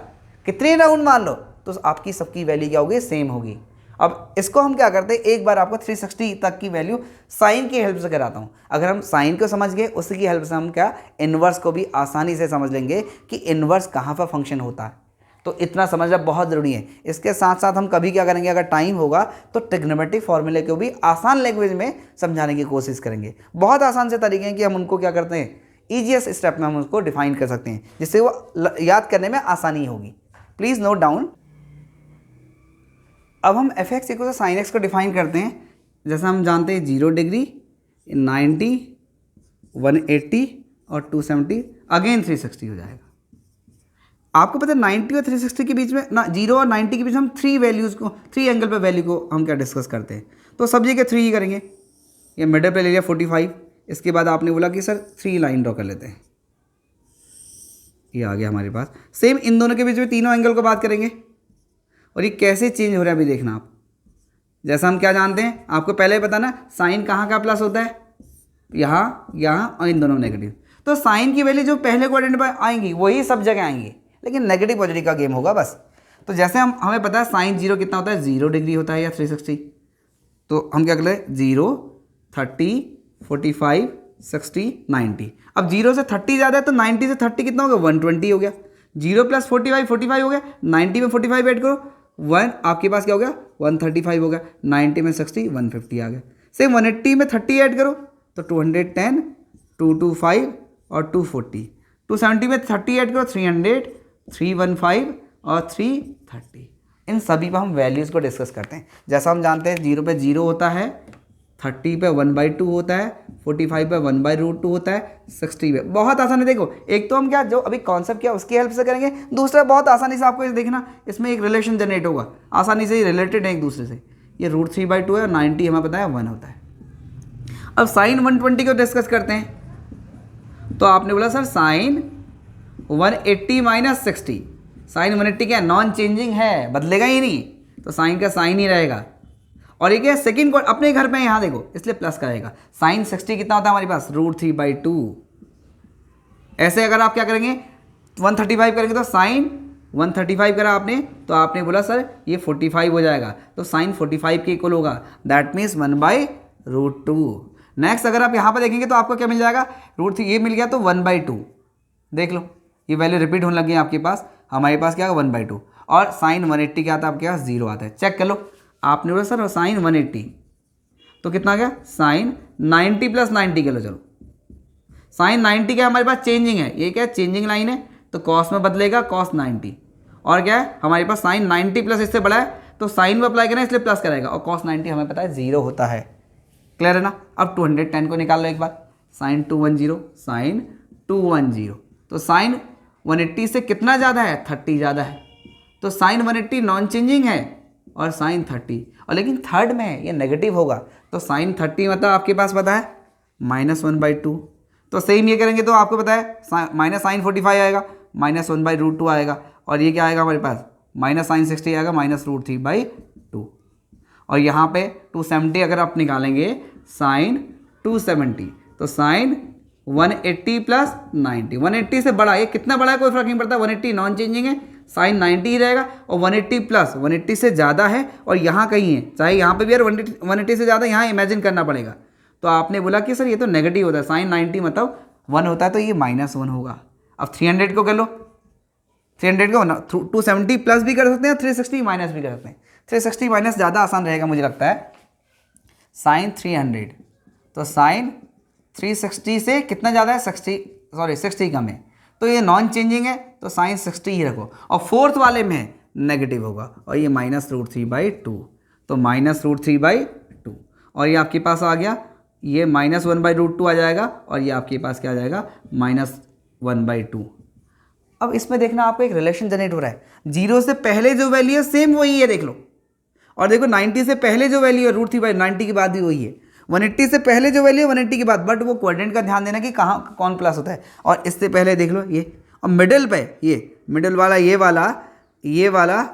कितने राउंड मान लो, तो आपकी सबकी वैल्यू क्या होगी, सेम होगी। अब इसको हम क्या करते हैं, एक बार आपको 360 तक की वैल्यू साइन की हेल्प से कराता हूँ। अगर हम साइन को समझ गए, उसी की हेल्प से हम क्या इन्वर्स को भी आसानी से समझ लेंगे कि इन्वर्स कहाँ पर फंक्शन होता है। तो इतना समझना बहुत ज़रूरी है। इसके साथ साथ हम कभी क्या करेंगे, अगर टाइम होगा तो ट्रिग्नोमेट्रिक फॉर्मूले को भी आसान लैंग्वेज में समझाने की कोशिश करेंगे। बहुत आसान से तरीके हैं कि हम उनको क्या करते हैं, ईजीएस्ट स्टेप में हम उसको डिफाइन कर सकते हैं, जिससे वो याद करने में आसानी होगी। Please note down. अब हम F x equal sine x को डिफाइन करते हैं। जैसा हम जानते हैं 0 डिग्री, 90, 180 और 270, अगेन 360 हो जाएगा। आपको पता है 90 और 360 के बीच में ना, 0 और 90 के बीच में हम 3 वैल्यूज़ को, 3 एंगल पे वैल्यू को हम क्या डिस्कस करते हैं, तो सब जगह 3 ही करेंगे। ये मिडल पे ले लिया 45, इसके बाद आपने बोला कि सर 3 लाइन ड्रॉ कर लेते हैं, ये आ गया हमारे पास। सेम इन दोनों के बीच में तीनों एंगल को बात करेंगे, और ये कैसे चेंज हो रहा है अभी देखना आप। जैसा हम क्या जानते हैं, आपको पहले ही पता ना, साइन कहाँ का प्लस होता है, यहाँ, यहाँ और इन दोनों नेगेटिव। तो साइन की वैल्यू जो पहले क्वाड्रेंट पर आएंगी वही सब जगह आएंगी, लेकिन नेगेटिव पॉजिटिव का गेम होगा बस। तो जैसे हमें पता है साइन 0 कितना होता है, 0 डिग्री होता है या 360, तो हम क्या कर ले 0, 30, 45, 60, 90। अब 0 से 30 ज़्यादा है तो 90 से 30 कितना हो गया, 120 हो गया। 0 प्लस 45 45 हो गया, 90 में 45 ऐड करो, 1 आपके पास क्या हो गया, 135 हो गया, 90 में 60, 150 आ गया। सेम 180 में 30 ऐड करो तो 210, 225 और 240, 270 में 30 ऐड करो 300, 315 और 330। इन सभी पर हम वैल्यूज़ को डिस्कस करते हैं। जैसा हम जानते हैं 0 पे 0 होता है, 30 पे 1/2 होता है, 45 पे 1/√2 होता है, 60 पे, बहुत आसान है। देखो एक तो हम क्या जो अभी कॉन्सेप्ट किया उसकी हेल्प से करेंगे, दूसरा बहुत आसानी से आपको ये देखना, इसमें एक रिलेशन जनरेट होगा, आसानी से ही रिलेटेड है एक दूसरे से। ये √3/2 है और 90 हमें पता है 1 होता है। अब साइन 120 को डिस्कस करते हैं। तो आपने बोला सर साइन 180 माइनस 60, साइन 180 क्या नॉन चेंजिंग है, बदलेगा ही नहीं, तो साइन का साइन ही रहेगा। और ये क्या सेकेंड को अपने घर पे यहाँ देखो, इसलिए प्लस करेगा। साइन 60 कितना होता है हमारे पास, √3/2। ऐसे अगर आप क्या करेंगे 135 करेंगे तो साइन 135 करा आपने, तो आपने बोला सर ये 45 हो जाएगा, तो साइन 45 के इक्वल होगा, दैट मीन्स 1/√2। नेक्स्ट अगर आप यहाँ पर देखेंगे तो आपको क्या मिल जाएगा, √3 ये मिल गया तो 1/2। देख लो ये वैल्यू रिपीट होने लगी है आपके पास, हमारे पास क्या 1/2। और साइन 180 क्या आता है आपके पास, 0 आता है। चेक कर लो, आपने बोला सर साइन 180 तो कितना आ गया, साइन 90 प्लस 90 के लो, चलो साइन 90 क्या हमारे पास चेंजिंग है, ये क्या है चेंजिंग लाइन है, तो कॉस में बदलेगा cos 90। और क्या है हमारे पास साइन 90 प्लस इससे बड़ा है, तो साइन में अप्लाई करना इसलिए प्लस करेगा, और cos 90 हमें पता है 0 होता है। क्लियर है ना। अब 210 को निकाल लो एक बार, साइन 210, साइन 210, तो साइन 180 से कितना ज़्यादा है, 30 ज़्यादा है, तो साइन 180 नॉन चेंजिंग है और साइन 30, और लेकिन थर्ड में है ये नेगेटिव होगा, तो साइन 30 मतलब आपके पास पता है -1/2। तो सेम ये करेंगे तो आपको पता है माइनस साइन 45 आएगा, -1/√2 आएगा, और ये क्या आएगा हमारे पास माइनस साइन 60 आएगा, -√3/2। और यहाँ पे 270 अगर आप निकालेंगे साइन 270, तो साइन 180 प्लस 90, 180 से बड़ा, ये कितना बड़ा है कोई फर्क नहीं पड़ता, 180 नॉन चेंजिंग है, साइन 90 ही रहेगा, और 180 प्लस 180 से ज़्यादा है और यहाँ कहीं है, चाहे यहाँ पे भी यार 180 से ज़्यादा यहाँ इमेजिन करना पड़ेगा। तो आपने बोला कि सर ये तो नेगेटिव होता है, साइन 90 मतलब 1 होता है, तो ये -1 होगा। अब 300 को कर लो, 300 को 270 प्लस भी कर सकते हैं, 360 माइनस भी कर सकते हैं। 360 माइनस ज़्यादा आसान रहेगा मुझे लगता है, साइन 300, तो साइन 360 से कितना ज़्यादा है, 60 कम है, तो ये नॉन चेंजिंग है, तो साइन 60 ही रखो। और फोर्थ वाले में नेगेटिव होगा, और ये -√3/2, तो -√3/2, और ये आपके पास आ गया, ये -1/√2 आ जाएगा, और ये आपके पास क्या आ जाएगा 1/2। अब इसमें देखना आपको एक रिलेशन जनरेट हो रहा है, 0 से पहले जो वैल्यू है सेम वही है, देख लो। और देखो 90 से पहले जो वैल्यू है √3/, 90 के बाद भी वही है। 180 से पहले जो वैल्यू है 180 के बाद, बट वो क्वाड्रेंट का ध्यान देना कि कहाँ कौन प्लस होता है। और इससे पहले देख लो ये, और मिडिल पे ये मिडिल वाला, ये वाला, ये वाला,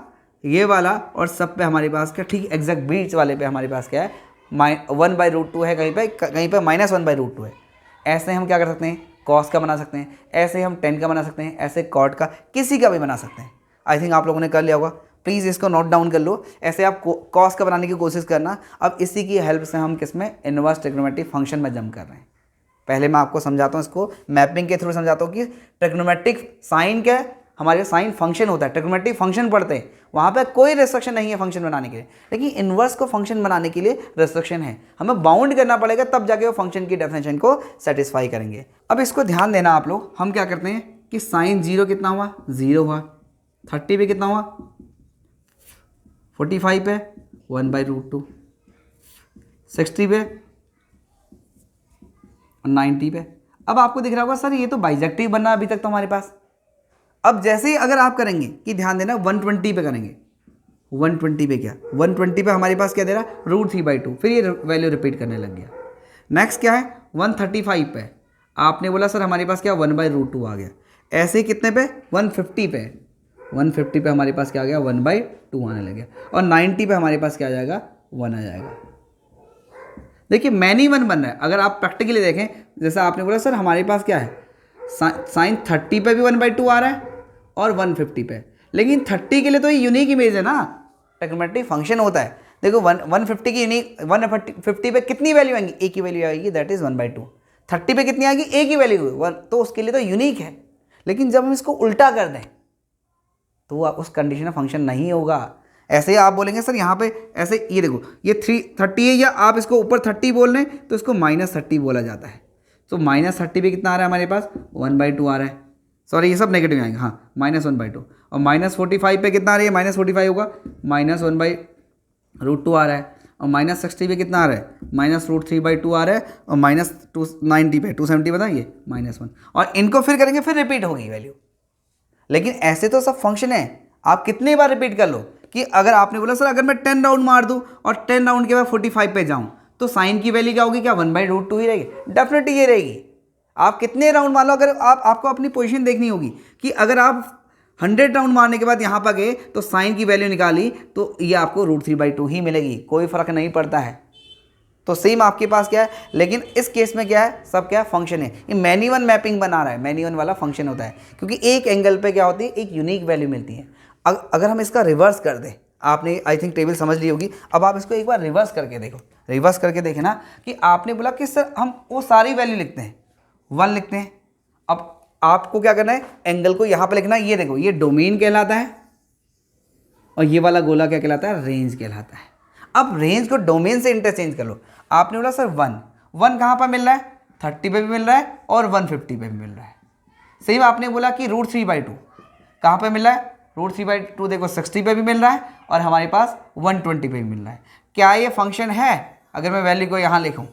ये वाला, और सब पे हमारे पास क्या ठीक एग्जैक्ट बीच वाले पे हमारे पास क्या है 1/√2 है, कहीं पे -1/√2 है। ऐसे हम क्या कर सकते हैं, कॉस का बना सकते हैं, ऐसे हम टेन का बना सकते हैं, ऐसे कॉट का, किसी का भी बना सकते हैं। आई थिंक आप लोगों ने कर लिया होगा, प्लीज़ इसको नोट डाउन कर लो। ऐसे आप कॉस का बनाने की कोशिश करना। अब इसी की हेल्प से हम किस में, इनवर्स ट्रिग्नोमेट्रिक फंक्शन में जंप कर रहे हैं। पहले मैं आपको समझाता हूँ, इसको मैपिंग के थ्रू समझाता हूँ कि ट्रिग्नोमेट्रिक साइन क्या है, हमारे साइन फंक्शन होता है। ट्रिग्नोमेट्रिक फंक्शन पढ़ते हैं, वहाँ पे कोई रिस्ट्रिक्शन नहीं है फंक्शन बनाने के लिए, लेकिन इन्वर्स को फंक्शन बनाने के लिए रिस्ट्रिक्शन है, हमें बाउंड करना पड़ेगा, तब जाके वो फंक्शन की डेफिनेशन को सेटिस्फाई करेंगे। अब इसको ध्यान देना आप लोग, हम क्या करते हैं कि साइन 0 कितना हुआ, 0 हुआ, 30 पे कितना हुआ, 45 पे 1/√2, 60 पे और 90 पे। अब आपको दिख रहा होगा सर ये तो बाइजेक्टिव बनना अभी तक तो हमारे पास। अब जैसे ही अगर आप करेंगे कि ध्यान देना 120 पे करेंगे, 120 पे क्या, 120 पे हमारे पास क्या दे रहा है √3/2, फिर ये वैल्यू रिपीट करने लग गया। नेक्स्ट क्या है 135 पे, आपने बोला सर हमारे पास क्या 1/√2 आ गया। ऐसे ही कितने पे 150 पे, 150 पे हमारे पास क्या आ गया 1/2 आने लग गया। और 90 पे हमारे पास क्या आ जाएगा 1 आ जाएगा। देखिए मैनी 1 बन रहा है। अगर आप प्रैक्टिकली देखें, जैसा आपने बोला सर हमारे पास क्या है साइन 30 पे भी 1/2 आ रहा है और 150 पे, लेकिन 30 के लिए तो ये यूनिक इमेज है ना, ट्रिग्नोमेट्रिक फंक्शन होता है। देखो 150 की यूनिक, 150 पे कितनी वैल्यू आएंगी, एक ही वैल्यू आएगी, दैट इज 1/2। 30 पे कितनी आएगी, एक ही वैल्यू, तो उसके लिए तो यूनिक है। लेकिन जब हम इसको उल्टा कर दें तो उस कंडीशन में फंक्शन नहीं होगा। ऐसे ही आप बोलेंगे सर यहाँ पे ऐसे, ये देखो ये 30 है, या आप इसको ऊपर 30 बोल रहे हैं तो इसको -30 बोला जाता है। तो -30 पे कितना आ रहा है हमारे पास 1/2 आ रहा है, सॉरी ये सब नेगेटिव आएंगे, हाँ -1/2। और -45 पे कितना आ रही है, -45 होगा, -1/√2 आ रहा है। और -60 पे कितना आ रहा है -√3/2 आ रहा है। और -290 पे 270 बता ये -1। और इनको फिर करेंगे, फिर रिपीट होगी वैल्यू। लेकिन ऐसे तो सब फंक्शन है, आप कितनी बार रिपीट कर लो कि अगर आपने बोला सर अगर मैं 10 राउंड मार दूं और 10 राउंड के बाद 45 पे जाऊं तो साइन की वैल्यू क्या होगी, क्या 1/√2 ही रहेगी, डेफिनेटली ये रहेगी। आप कितने राउंड मार लो, अगर आपको अपनी पोजीशन देखनी होगी कि अगर आप 100 राउंड मारने के बाद यहाँ पर गए तो साइन की वैल्यू निकाली तो ये आपको √3/2 ही मिलेगी, कोई फर्क नहीं पड़ता है। तो सेम आपके पास क्या है, लेकिन इस केस में क्या है, सब क्या फंक्शन है। ये मैनी 1 मैपिंग बना रहा है, मैनी 1 वाला फंक्शन होता है, क्योंकि एक एंगल पे क्या होती है, एक यूनिक वैल्यू मिलती है। अगर हम इसका रिवर्स कर दें, आपने आई थिंक टेबल समझ ली होगी, अब आप इसको एक बार रिवर्स करके देखो। रिवर्स करके देखे ना कि आपने बोला कि सर हम वो सारी वैल्यू लिखते हैं, 1 लिखते हैं। अब आपको क्या करना है, एंगल को यहाँ पे लिखना है। ये देखो ये डोमेन कहलाता है और ये वाला गोला क्या कहलाता है, रेंज कहलाता है। अब रेंज को डोमेन से इंटरचेंज कर लो। आपने बोला सर 1 कहाँ पर मिल रहा है, 30 पे भी मिल रहा है और 150 पे भी मिल रहा है। सेम आपने बोला कि √3/2 कहाँ पे मिल रहा है, √3/2 देखो 60 पे भी मिल रहा है और हमारे पास 120 पे भी मिल रहा है। क्या ये फंक्शन है? अगर मैं वैल्यू को यहाँ लिखूँ,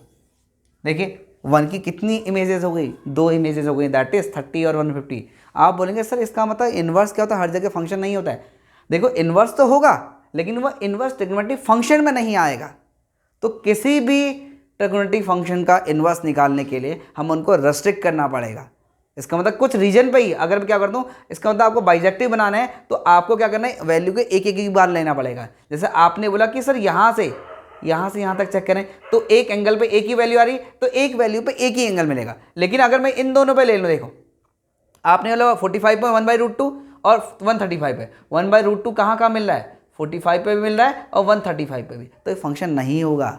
देखिए 1 की कितनी इमेजेस हो गई, 2 इमेजेस हो गई, दैट इज 30 और 150। आप बोलेंगे सर इसका मतलब इन्वर्स क्या होता है, हर जगह फंक्शन नहीं होता है। देखो इन्वर्स तो होगा, लेकिन वह इन्वर्स ट्रिग्नोमेट्रिक फंक्शन में नहीं आएगा। तो किसी भी ट्रिग्नोमेट्रिक फंक्शन का इन्वर्स निकालने के लिए हम उनको रेस्ट्रिक्ट करना पड़ेगा। इसका मतलब कुछ रीजन पे ही, अगर मैं क्या करता हूँ, इसका मतलब आपको बाइजेक्टिव बनाना है तो आपको क्या करना है, वैल्यू के एक एक बार लेना पड़ेगा। जैसे आपने बोला कि सर यहाँ से यहाँ तक चेक करें तो एक एंगल पे एक ही वैल्यू आ रही, तो एक वैल्यू पे एक ही एंगल मिलेगा। लेकिन अगर मैं इन दोनों पे ले लूँ, देखो आपने बोला 45 पे 1/√2 और 135 पे 1/√2 कहाँ मिल रहा है, 45 पे भी मिल रहा है और 135 पे भी, तो ये फंक्शन नहीं होगा।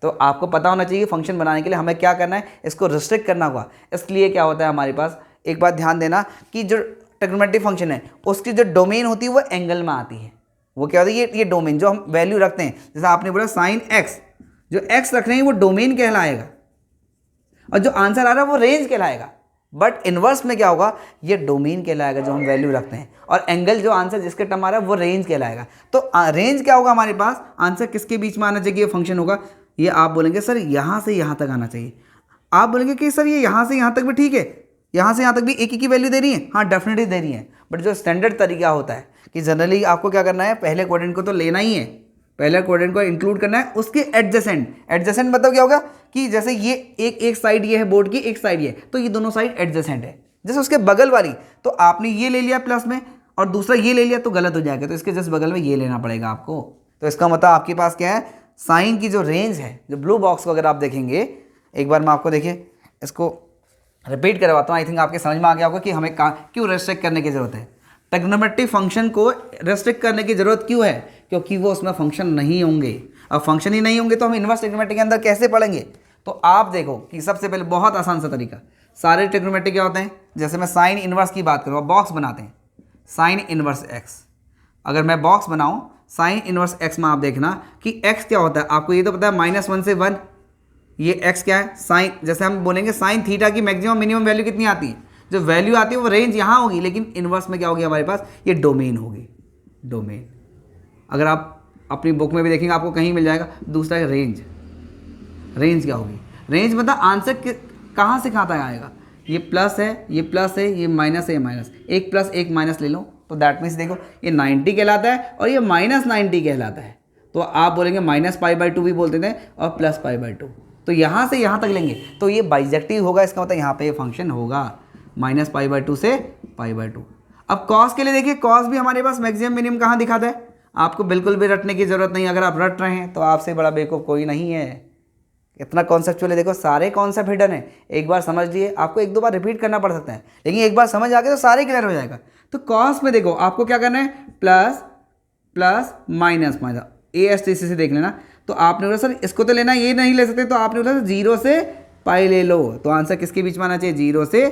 तो आपको पता होना चाहिए फंक्शन बनाने के लिए हमें क्या करना है, इसको रिस्ट्रिक्ट करना होगा। इसलिए क्या होता है हमारे पास, एक बात ध्यान देना कि जो ट्रिग्नोमेट्रिक फंक्शन है उसकी जो डोमेन होती है वो एंगल में आती है। वो क्या होती है, ये डोमेन जो हम वैल्यू रखते हैं, जैसे आपने बोला साइन x, जो x रख रहे हैं वो डोमेन कहलाएगा और जो आंसर आ रहा है वो रेंज कहलाएगा। बट इन्वर्स में क्या होगा, ये डोमेन कहलाएगा जो हम वैल्यू रखते हैं, और एंगल जो आंसर जिसके टर्म आ रहा है वो रेंज कहलाएगा। तो रेंज क्या होगा हमारे पास, आंसर किसके बीच में आना चाहिए, फंक्शन होगा। ये आप बोलेंगे सर यहाँ से यहाँ तक आना चाहिए। आप बोलेंगे कि सर ये यहाँ से यहाँ तक भी ठीक है, यहाँ से यहाँ तक भी एक ही की वैल्यू दे रही है, हाँ डेफिनेटली दे रही है, बट जो स्टैंडर्ड तरीका होता है कि जनरली आपको क्या करना है, पहले क्वाड्रेंट को तो लेना ही है, पहले क्वाड्रेंट को इंक्लूड करना है, उसके एडजेसेंट मतलब क्या होगा कि जैसे ये एक साइड ये है बोर्ड की, एक साइड ये, तो ये दोनों साइड एडजेसेंट है, जैसे उसके बगल वाली, तो आपने ये ले लिया प्लस में और दूसरा ये ले लिया तो गलत हो जाएगा, तो इसके जस्ट बगल में ये लेना पड़ेगा आपको। तो इसका मतलब आपके पास क्या है, साइन की जो रेंज है, जो ब्लू बॉक्स को अगर आप देखेंगे, एक बार मैं आपको देखिए इसको रिपीट करवाता हूँ, आई थिंक आपके समझ में आ गया होगा कि हमें क्यों रेस्ट्रिक्ट करने की जरूरत है। ट्रिग्नोमेट्रिक फंक्शन को रेस्ट्रिक्ट करने की जरूरत क्यों है, क्योंकि वो उसमें फंक्शन नहीं होंगे। अब फंक्शन ही नहीं होंगे तो हम इन्वर्स ट्रिग्नोमेट्री के अंदर कैसे पढ़ेंगे। तो आप देखो कि सबसे पहले बहुत आसान सा तरीका, सारे ट्रिग्नोमेट्री क्या होते हैं, जैसे मैं साइन इन्वर्स की बात करूँ, बॉक्स बनाते हैं साइन इन्वर्स एक्स, अगर मैं बॉक्स बनाऊँ साइन इन्वर्स एक्स में आप देखना कि एक्स क्या होता है, आपको ये तो पता है -1 से 1, ये एक्स क्या है साइन, जैसे हम बोलेंगे साइन थीटा की मैक्सिमम मिनिमम वैल्यू कितनी आती है, जो वैल्यू आती है वो रेंज यहाँ होगी, लेकिन इन्वर्स में क्या होगी हमारे पास, ये डोमेन होगी, डोमेन। अगर आप अपनी बुक में भी देखेंगे आपको कहीं मिल जाएगा। दूसरा है रेंज, रेंज क्या होगी, रेंज मतलब आंसर कहाँ से कहाँ तक आएगा, ये प्लस है, ये प्लस है, ये माइनस है, ये माइनस, एक प्लस एक माइनस ले लो, तो दैट मीन्स देखो ये 90 कहलाता है और ये -90 कहलाता है, तो आप बोलेंगे -π/2 भी बोलते थे और +π/2, तो यहाँ से यहाँ तक लेंगे तो ये बाइजेक्टिव होगा, इसका मतलब यहाँ पे ये फंक्शन होगा -π/2 से π/2। अब कॉस के लिए देखिए, कॉस भी हमारे पास मैक्सिमम मिनिमम कहाँ दिखाता है, आपको बिल्कुल भी रटने की जरूरत नहीं, अगर आप रट रहे हैं तो आपसे बड़ा बेवकूफ़ कोई नहीं है। इतना कॉन्सेप्चुअल है, देखो सारे कॉन्सेप्ट हिडन है, एक बार समझ लिए, आपको एक दो बार रिपीट करना पड़ सकता है, लेकिन एक बार समझ आ गया तो सारे क्लियर हो जाएगा। तो कॉस में देखो आपको क्या करना है, plus plus minus minus, ASTC से देख लेना, तो आपने बोला सर इसको तो लेना, ये नहीं ले सकते, तो आपने बोला 0 से पाई ले लो, तो आंसर किसके बीच में आना चाहिए, 0 से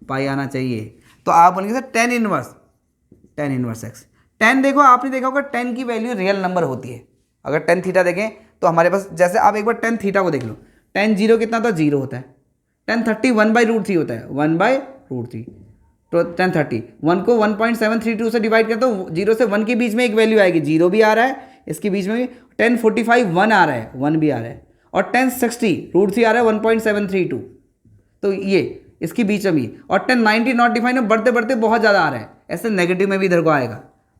पाई आना चाहिए। तो आप बोलेंगे sir tan inverse x, tan देखो आपने देखा होगा tan की वैल्यू रियल नंबर होती है, अगर tan थीटा देखें तो हमारे पास, जैसे आप एक बार tan थीटा को देख लो, tan 0 कितना होता है, 0 होता है, tan 30 1/√3 होता है, 1/√3, तो tan 30 1 को 1.732 से डिवाइड करते हो, 0 से 1 के बीच में एक वैल्यू आएगी, 0 भी आ रहा है, इसके बीच में भी tan 45 1 आ रहा है, 1 भी आ रहा है, और tan 60 √3 आ रहा है 1.732, तो ये इसके बीच में भी, और tan 90 नॉट डिफाइंड में बढ़ते बढ़ते बहुत ज़्यादा आ रहा है, ऐसे नेगेटिव में भी इधर को आएगा,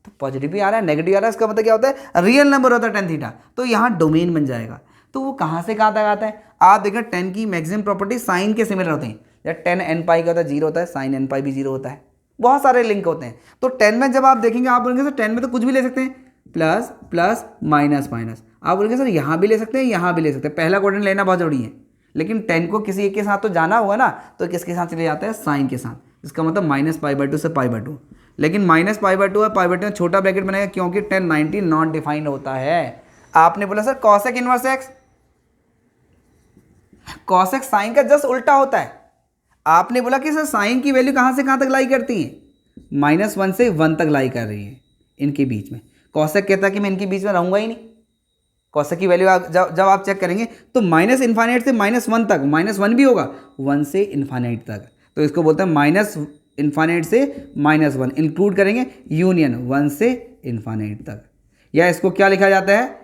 तो पॉजिटिव भी आ रहा है, नेगेटिव आ रहा है, इसका मतलब क्या होता है, रियल नंबर होता है tan थीटा, तो यहाँ डोमेन बन जाएगा। तो वो कहाँ से कहाँ तक आता है, आप देखिए tan की मैक्सिमम प्रॉपर्टी साइन के सिमिलर होते हैं, जब tan n पाई का होता है 0 होता है, साइन n पाई भी 0 होता है, बहुत सारे लिंक होते हैं। तो 10 में जब आप देखेंगे आप बोलेंगे सर 10 में तो कुछ भी ले सकते हैं, प्लस प्लस माइनस माइनस, आप बोलेंगे सर यहाँ भी ले सकते हैं, यहाँ भी ले सकते हैं, पहला क्वाड्रेंट लेना बहुत जरूरी है, लेकिन 10 को किसी एक के साथ तो जाना होगा ना, तो किसके साथ चले जाता है, साइन के साथ, इसका मतलब -π/2 से π/2, लेकिन -π/2 और π/2 में छोटा ब्रैकेट बनेगा क्योंकि tan 90 नॉट डिफाइंड होता है। आपने बोला sir cosec inverse x, cosec sine का जस्ट उल्टा होता है, आपने बोला कि सर साइन की वैल्यू कहाँ से कहाँ तक लाई करती है, -1 से 1 तक लाई कर रही है इनके बीच में, cosec कहता है कि मैं इनके बीच में रहूंगा ही नहीं, cosec की वैल्यू जब आप चेक करेंगे तो -∞ से -1 तक, -1 भी होगा 1 से इन्फाइनाइट तक, तो इसको बोलते हैं -∞ से -1, इंक्लूड करेंगे यूनियन 1 से इन्फाइनाइट तक, या इसको क्या लिखा जाता है,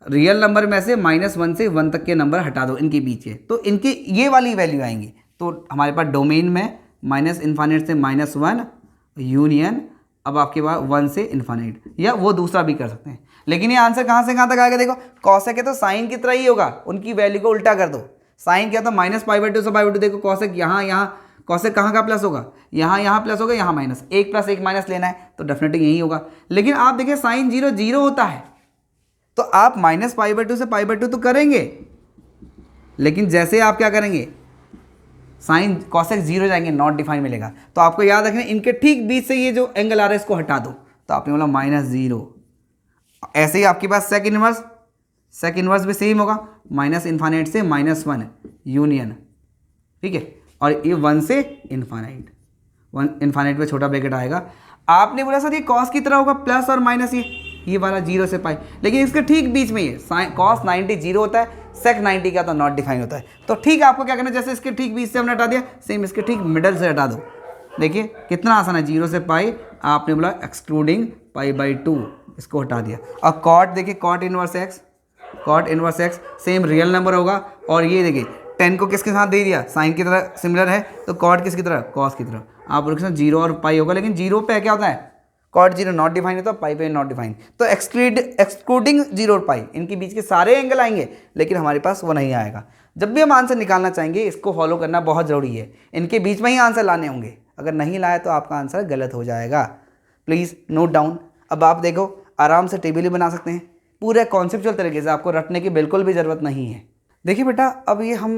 रियल नंबर में से -1 से 1 तक के नंबर हटा दो इनके बीच के, तो इनके ये वाली वैल्यू आएंगी, तो हमारे पास डोमेन में -∞ से -1 यूनियन, अब आपके पास 1 से इन्फाइनाइट, या वो दूसरा भी कर सकते हैं, लेकिन ये आंसर कहाँ से कहाँ तक आएगा, देखो कॉसेक है तो साइन की तरह ही होगा, उनकी वैल्यू को उल्टा कर दो, साइन क्या था -π/2 से π/2, देखो कॉसेक यहाँ कॉसेक कहाँ का प्लस होगा, यहाँ प्लस होगा, यहाँ माइनस, एक प्लस एक माइनस लेना है तो डेफिनेटली यही होगा, लेकिन आप देखिए साइन 0 होता है, तो आप -π/2 से π/2 तो करेंगे, लेकिन जैसे आप क्या करेंगे, साइन कॉसेक 0 जाएंगे, नॉट डिफाइन मिलेगा, तो आपको याद रखना इनके ठीक बीच से ये जो एंगल आ रहा है इसको हटा दो, तो आपने बोला -0। ऐसे ही आपके पास सेक इनवर्स भी सेम होगा, -∞ से -1 यूनियन, ठीक है, और ये 1 से इन्फाइनाइट, 1 इन्फाइनाइट में छोटा ब्रैकेट आएगा। आपने बोला सर ये कॉस की तरह होगा, प्लस और माइनस, ये वाला 0 से पाई, लेकिन इसके ठीक बीच में ये कॉस 90 0 होता है, सेक 90 का तो नॉट डिफाइन होता है, तो ठीक आपको क्या करना है, जैसे इसके ठीक बीच से हमने हटा दिया, सेम इसके ठीक मिडल से हटा दो, देखिए कितना आसान है, 0 से पाई, आपने बोला एक्सक्लूडिंग π/2, इसको हटा दिया, और कॉट देखिए, cot inverse x same real number होगा, और ये देखिए टेन को किसके साथ दे दिया, साइन की तरह सिमिलर है, तो कॉट किसकी तरह, कॉस की तरह। आप बोलोगे सर जीरो और पाई होगा, लेकिन जीरो पे क्या होता है, कॉट जीरो नॉट डिफाइन है, तो पाई पे नॉट डिफाइन, तो एक्सक्लूडिंग जीरो और पाई इनके बीच के सारे एंगल आएंगे, लेकिन हमारे पास वो नहीं आएगा। जब भी हम आंसर निकालना चाहेंगे इसको फॉलो करना बहुत ज़रूरी है, इनके बीच में ही आंसर लाने होंगे, अगर नहीं लाए तो आपका आंसर गलत हो जाएगा। Please note down. अब आप देखो आराम से टेबल ही बना सकते हैं, पूरे कॉन्सेप्चुअल तरीके से, आपको रटने की बिल्कुल भी ज़रूरत नहीं है। देखिए बेटा, अब ये हम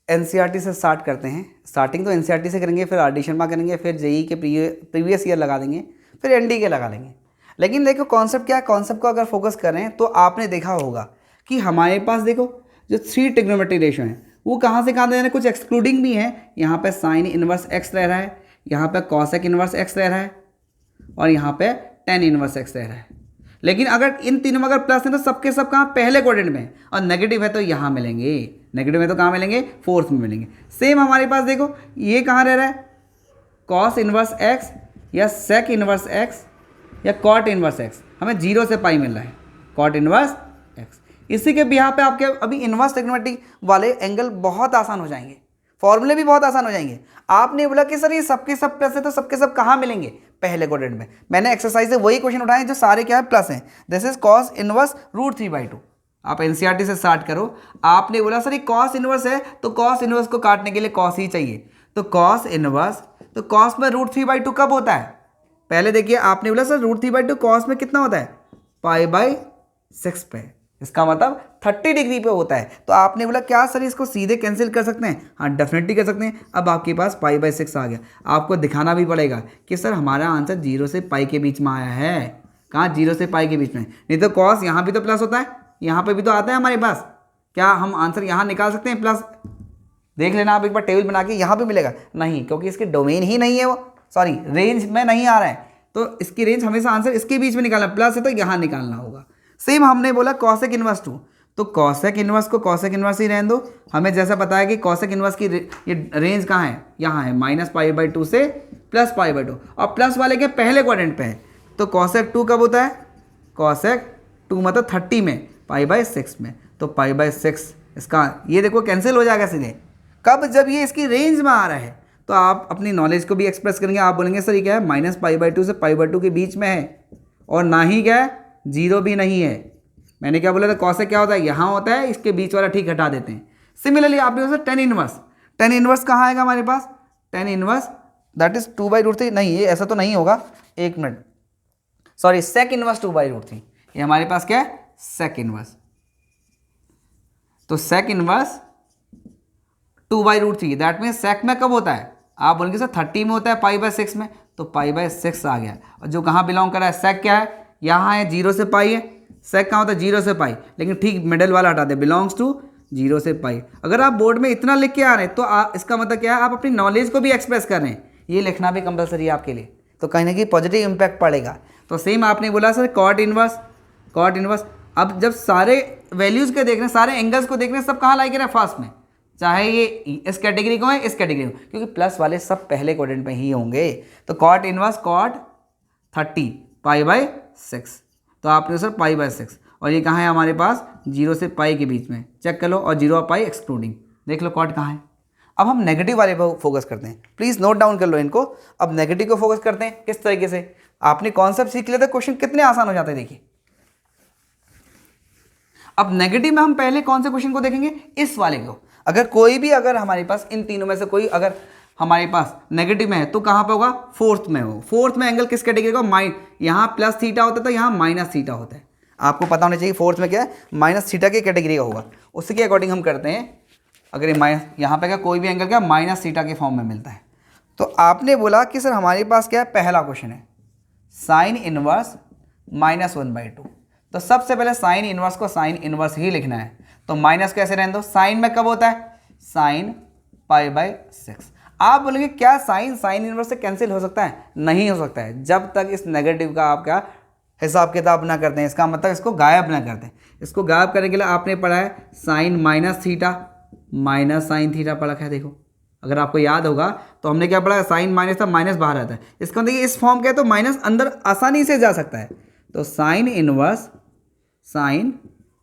एनसीईआरटी से स्टार्ट करते हैं। स्टार्टिंग तो एनसीईआरटी से करेंगे, फिर आर.डी. शर्मा करेंगे, फिर जेईई के प्रीवियस ईयर लगा देंगे, फिर एनडी के लगा लेंगे। लेकिन देखो कॉन्सेप्ट क्या है, कॉन्सेप्ट को अगर फोकस करें तो आपने देखा होगा कि हमारे पास देखो जो 3 ट्रिग्नोमेट्री रेशियो हैं वो कहाँ से कहाँ दे रहे हैं, कुछ एक्सक्लूडिंग भी है। यहाँ पे साइन इनवर्स एक्स रह रहा है, यहाँ पे कॉसेक इनवर्स एक्स रह रहा है, और यहाँ पे टेन इनवर्स एक्स रह रहा है। लेकिन अगर इन तीनों में अगर प्लस है तो सबके सब कहाँ, पहले क्वाड्रेंट में, और नेगेटिव है तो यहाँ मिलेंगे, नेगेटिव है तो कहाँ मिलेंगे, फोर्थ में मिलेंगे। सेम हमारे पास देखो ये कहाँ रह रहा है, कॉस इनवर्स एक्स या सेक इनवर्स एक्स या कॉट इनवर्स एक्स, हमें जीरो से पाई मिल रहा है, कॉट इनवर्स एक्स। इसी के बिहार पे आपके अभी इनवर्स ट्रिग्नोमेट्री वाले एंगल बहुत आसान हो जाएंगे, फॉर्मूले भी बहुत आसान हो जाएंगे। आपने बोला कि सर ये सबके सब प्लस है तो सबके सब कहाँ मिलेंगे, पहले क्वाड्रेंट में। मैंने एक्सरसाइज से वही क्वेश्चन उठाए जो सारे क्या है, प्लस हैं। This is cos inverse √3/2। आप एनसीईआरटी से स्टार्ट करो। आपने बोला सर ये कॉस इनवर्स है तो कॉस इनवर्स को काटने के लिए कॉस ही चाहिए, तो कॉस इनवर्स, तो कॉस में √3/2 कब होता है, पहले देखिए आपने बोला सर √3/2 कॉस में कितना होता है, π/6 पे, इसका मतलब 30 डिग्री पे होता है। तो आपने बोला क्या सर इसको सीधे कैंसिल कर सकते हैं, हाँ डेफिनेटली कर सकते हैं। अब आपके पास π/6 आ गया, आपको दिखाना भी पड़ेगा कि सर हमारा आंसर 0 से पाई के बीच में आया है। कहाँ, 0 से पाई के बीच में, नहीं तो कॉस यहाँ भी तो प्लस होता है, यहाँ पे भी तो आता है हमारे पास। क्या हम आंसर यहाँ निकाल सकते हैं प्लस, देख लेना आप एक बार टेबल बना के, यहाँ भी मिलेगा नहीं, क्योंकि इसकी डोमेन ही नहीं है वो, सॉरी रेंज में नहीं आ रहा है, तो इसकी रेंज हमेशा आंसर इसके बीच में निकालना, प्लस है तो यहाँ निकालना होगा। सेम हमने बोला कॉसेक इनवर्स 2, तो कॉसेक इनवर्स को कॉसेक इनवर्स ही रहने दो। हमें जैसा पता है कि कॉसेक इनवर्स की ये रेंज कहाँ है, यहाँ है, -π/2 से +π/2, और प्लस वाले के पहले क्वाड्रेंट पे है, तो कॉसेक 2 कब होता है, कॉसेक 2 मतलब 30 में, π/6 में, तो π/6 इसका ये देखो कैंसिल हो जाएगा सीधे, कब, जब ये इसकी रेंज में आ रहा है। तो आप अपनी नॉलेज को भी एक्सप्रेस करेंगे, आप बोलेंगे सर ये क्या है, -π/2 से π/2 के बीच में है, और ना ही क्या है, जीरो भी नहीं है। मैंने क्या बोला था, कॉसेक क्या होता है, यहाँ होता है, इसके बीच वाला ठीक हटा देते हैं। सिमिलरली आपने बोला टेन इनवर्स, टेन इनवर्स कहाँ आएगा हमारे पास, टेन इनवर्स दैट इज 2/√3, नहीं ये ऐसा तो नहीं होगा, एक मिनट, सॉरी सेक इनवर्स 2/√3, ये हमारे पास क्या है, सेक इनवर्स, तो सेक इनवर्स 2/√3 दैट मीन सेक में कब होता है, आप बोलेंगे सर 30 में होता है, π/6 में, तो π/6 आ गया। और जो कहाँ बिलोंग कर रहा है, सेक क्या है, यहाँ है 0 से पाई है, सेक कहाँ होता है, 0 से पाई, लेकिन ठीक मिडल वाला हटा दे, बिलोंग्स टू 0 से पाई। अगर आप बोर्ड में इतना लिख के आ रहे हैं तो इसका मतलब क्या है, आप अपनी नॉलेज को भी एक्सप्रेस कर रहे हैं, ये लिखना भी कंपलसरी है आपके लिए, तो कहीं ना कहीं पॉजिटिव इंपैक्ट पड़ेगा। तो सेम आपने बोला sir cot inverse, cot inverse, अब जब सारे वैल्यूज़ के देख रहे हैं, सारे एंगल्स को देख रहे हैं, सब कहाँ लाई रहे हैं, फर्स्ट में, चाहे ये इस कैटेगरी को है, इस कैटेगरी को, क्योंकि प्लस वाले सब पहले क्वाड्रेंट में ही होंगे। तो कॉट इनवर्स कॉट 30 π/6, तो आपने सर π/6, और ये कहाँ है हमारे पास, 0 से पाई के बीच में, चेक कर लो, और 0 और पाई एक्सक्लूडिंग, देख लो कॉट कहाँ है। अब हम नेगेटिव वाले पर फोकस करते हैं, प्लीज़ नोट डाउन कर लो इनको। अब नेगेटिव को फोकस करते हैं किस तरीके से, आपने कॉन्सेप्ट सीख लिया था, क्वेश्चन कितने आसान हो जाते हैं देखिए। अब नेगेटिव में हम पहले कौन से क्वेश्चन को देखेंगे, इस वाले को। अगर कोई भी, अगर हमारे पास इन तीनों में से कोई अगर हमारे पास नेगेटिव में है तो कहाँ पे होगा, फोर्थ में हो। फोर्थ में एंगल किस कैटेगरी का, यहाँ प्लस थीटा होता है तो यहाँ माइनस थीटा होता है, आपको पता होना चाहिए फोर्थ में क्या है, माइनस थीटा की कैटेगरी का होगा। उसी के अकॉर्डिंग हम करते हैं, अगर ये माइनस, यहाँ पे क्या कोई भी एंगल क्या माइनस थीटा के फॉर्म में मिलता है। तो आपने बोला कि सर हमारे पास क्या है, पहला क्वेश्चन है साइन इनवर्स -1/2, तो सबसे पहले साइन इनवर्स को साइन इनवर्स ही लिखना है, तो माइनस कैसे रहने दो, साइन में कब होता है, साइन π/6। आप बोलेंगे क्या साइन इनवर्स से कैंसिल हो सकता है, नहीं हो सकता है, जब तक इस नेगेटिव का आप क्या हिसाब किताब ना करते हैं, इसका मतलब इसको गायब ना करते हैं। इसको गायब करने के लिए आपने पढ़ा है साइन -θ माइनस साइन थीटा पढ़ा है, देखो अगर आपको याद होगा तो हमने क्या पढ़ा, साइन माइनस था, माइनस बाहर आता है, इसका मतलब इस फॉर्म का है तो माइनस अंदर आसानी से जा सकता है, तो साइन इनवर्स साइन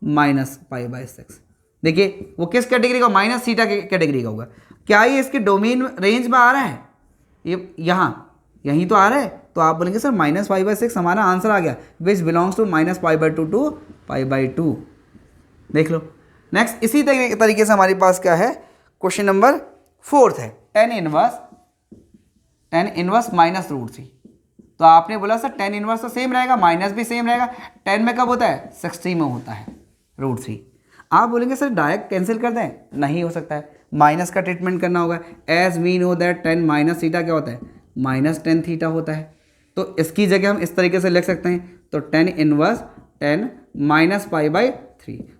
-π/6, देखिए वो किस कैटेगरी का, माइनस थीटा कैटेगरी का होगा। क्या ये इसके डोमेन रेंज में आ रहा है, ये यहाँ यहीं तो आ रहा है, तो आप बोलेंगे सर -π/6 हमारा आंसर आ गया, विच बिलोंग्स टू -π/2 टू π/2। देख लो। नेक्स्ट इसी तरीके से हमारे पास क्या है, क्वेश्चन नंबर 4 है, tan इनवर्स -√3। तो आपने बोला सर tan इनवर्स तो सेम रहेगा, माइनस भी सेम रहेगा, tan में कब होता है, 60 में होता है √3। आप बोलेंगे सर डायरेक्ट कैंसिल कर दें, नहीं हो सकता है, माइनस का ट्रीटमेंट करना होगा। As we know that tan minus theta क्या होता है, -tan थीटा होता है। तो इसकी जगह हम इस तरीके से लिख सकते हैं, तो tan इनवर्स tan -π/3।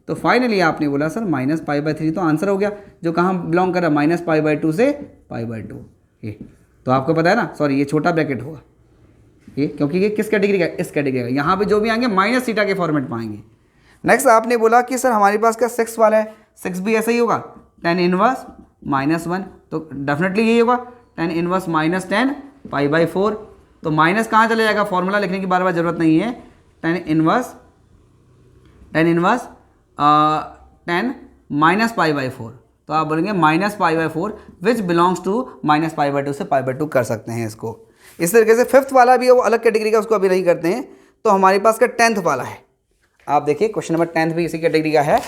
तो फाइनली आपने बोला सर -π/3 तो आंसर हो गया, जो कहाँ बिलोंग कर रहा है, -π/2 से π/2। ये तो आपको पता है ना, सॉरी ये छोटा ब्रैकेट होगा ये, क्योंकि ये किस कैटेगरी का, इस कैटेगरी का। यहाँ पे जो भी आएंगे माइनस थीटा के फॉर्मेट में आएंगे। नेक्स्ट आपने बोला कि सर हमारे पास क्या 6 वाला है, 6 भी ऐसा ही होगा, tan इनवर्स -1, तो डेफिनेटली यही होगा, tan इनवर्स -tan π/4। तो माइनस कहाँ चले जाएगा, फॉर्मूला लिखने की बार बार जरूरत नहीं है। tan इनवर्स tan -π/4, तो आप बोलेंगे -π/4 विच बिलोंग्स टू -π/2 से π/2 कर सकते हैं इसको। इस तरीके से 5th वाला भी है, वो अलग कैटेगरी का, उसको अभी नहीं करते हैं। तो हमारे पास का 10th वाला है, आप देखिए क्वेश्चन नंबर 10th भी इसी कैटेगरी का है।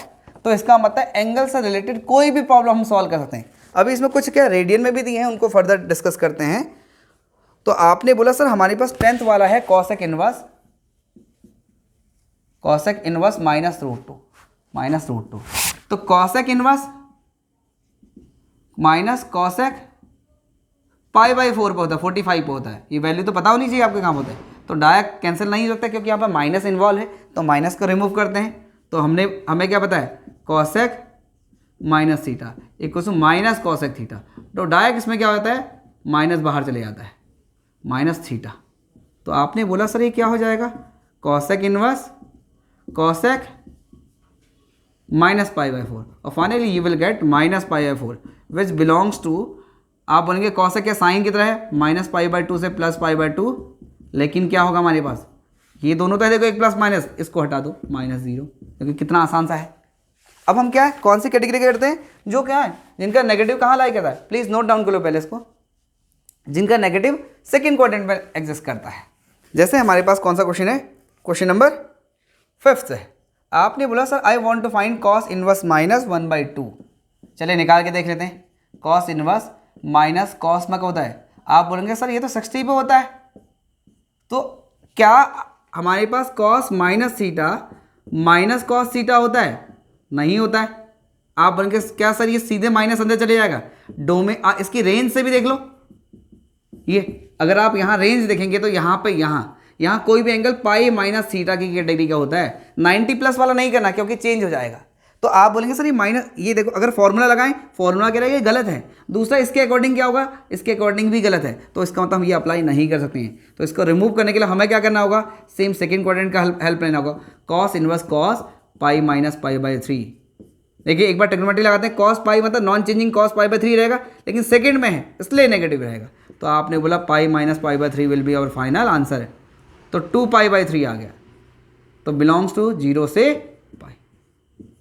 तो इसका मतलब एंगल से रिलेटेड कोई भी प्रॉब्लम हम सॉल्व कर सकते हैं। अभी इसमें कुछ क्या रेडियन में भी दिए हैं, उनको फर्दर डिस्कस करते हैं। तो आपने बोला सर हमारे पास 10th वाला है कॉसेक इनवर्स -√2। तो कॉसेक इनवर्स माइनस कॉसेक π/4 पे होता है, 45 पे होता है। ये वैल्यू तो पता होनी चाहिए आपके काम होता है, तो डायरेक्ट कैंसिल नहीं हो सकता, क्योंकि यहाँ पर माइनस इन्वॉल्व है, तो माइनस को रिमूव करते हैं। तो हमें क्या पता है, cosec minus theta equal to minus cosec theta. तो डायरेक्ट इसमें क्या होता है, माइनस बाहर चले जाता है, माइनस थीटा। तो आपने बोला सर ये क्या हो जाएगा, कॉसेक इनवर्स कॉसेक -π/4, और finally you will get -π/4 which belongs to, आप बोलेंगे कॉसेक क्या साइन की तरह है, -π/2 से +π/2, लेकिन क्या होगा हमारे पास, ये दोनों तो है, देखो एक प्लस माइनस, इसको हटा दो -0, क्योंकि कितना आसान सा है। अब हम क्या है, कौन सी कैटेगरी के करते हैं, जो क्या है जिनका नेगेटिव कहाँ लाई करता है, प्लीज नोट डाउन कर लो पहले इसको, जिनका नेगेटिव सेकंड क्वाड्रेंट में एग्जिस्ट करता है। जैसे हमारे पास कौन सा क्वेश्चन है, क्वेश्चन नंबर 5th है। आपने बोला sir I want to find cos inverse -1/2। चलिए निकाल के देख लेते हैं। कॉस इनवर्स माइनस कॉस में क्या होता है, आप बोलेंगे सर ये तो 60 पे होता है, तो क्या हमारे पास cos minus theta minus cos theta होता है, नहीं होता है। आप बोलेंगे क्या सर ये सीधे माइनस अंदर चले जाएगा, डोमेन इसकी रेंज से भी देख लो, ये अगर आप यहाँ रेंज देखेंगे तो यहाँ पे यहाँ कोई भी एंगल π - थीटा की कैटेगरी का होता है। 90+ वाला नहीं करना, क्योंकि चेंज हो जाएगा। तो आप बोलेंगे सर ये माइनस, ये देखो अगर फॉर्मूला लगाएं, फॉर्मूला कह रहा है ये गलत है, दूसरा इसके अकॉर्डिंग क्या होगा, इसके अकॉर्डिंग भी गलत है, तो इसका मतलब हम ये अप्लाई नहीं कर सकते हैं। तो इसको रिमूव करने के लिए हमें क्या करना होगा, सेम सेकंड क्वाड्रेंट का हेल्प लेना होगा। Cos inverse cos π - π/3। देखिए एक बार ट्रिग्नोमेट्री लगाते हैं, कॉस पाई मतलब नॉन चेंजिंग कॉस π/3 रहेगा, लेकिन सेकंड में है इसलिए नेगेटिव रहेगा। तो आपने बोला π - π/3 will be our final answer है, तो 2π/3 आ गया, तो बिलोंग्स टू 0 से π।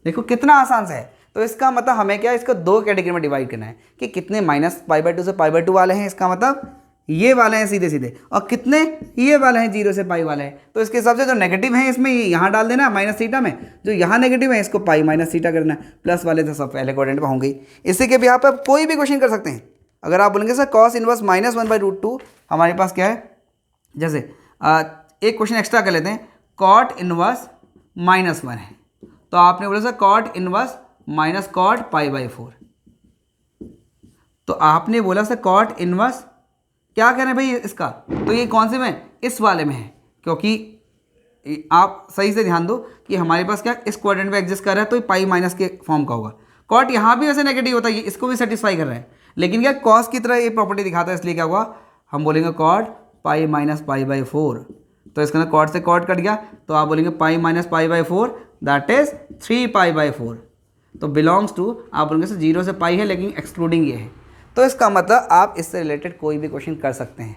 देखो कितना आसान सा है। तो इसका मतलब हमें क्या, इसको दो कैटेगरी में डिवाइड करना है कि कितने -π/2 से π/2 वाले हैं, इसका मतलब ये वाले हैं सीधे सीधे, और कितने ये वाले हैं 0 से π वाले हैं। तो इसके हिसाब से जो नेगेटिव हैं इसमें यहाँ डाल देना माइनस थीटा में, जो यहाँ नेगेटिव है इसको π - थीटा करना है, प्लस वाले तो सब पहले क्वाड्रेंट में होंगे। इसी के भी यहाँ पर कोई भी क्वेश्चन कर सकते हैं। अगर आप बोलेंगे सर कॉस इनवर्स -1/√2, हमारे पास क्या है, जैसे एक क्वेश्चन एक्स्ट्रा कर लेते हैं, कॉट इनवर्स -1 है, तो आपने बोला sir cot inverse minus cot π/4, तो आपने बोला सर कॉट इनवर्स क्या कह रहे हैं भाई इसका, तो ये कौन से में, इस वाले में है, क्योंकि आप सही से ध्यान दो कि हमारे पास क्या इस क्वाड्रेंट में एग्जिस्ट कर रहा है, तो ये π- के फॉर्म का होगा। कॉट यहाँ भी वैसे नेगेटिव होता है, इसको भी सेटिस्फाई कर रहा है, लेकिन क्या कॉस की तरह ये प्रॉपर्टी दिखाता है, इसलिए क्या हुआ, हम बोलेंगे कॉट π - π/4, तो इसके अंदर कॉट से कॉट कट गया, तो आप बोलेंगे π - π/4 दैट इज 3π/4, तो बिलोंग्स टू, आप बोलेंगे सर 0 से π है लेकिन एक्सक्लूडिंग ये है। तो इसका मतलब आप इससे रिलेटेड कोई भी क्वेश्चन कर सकते हैं।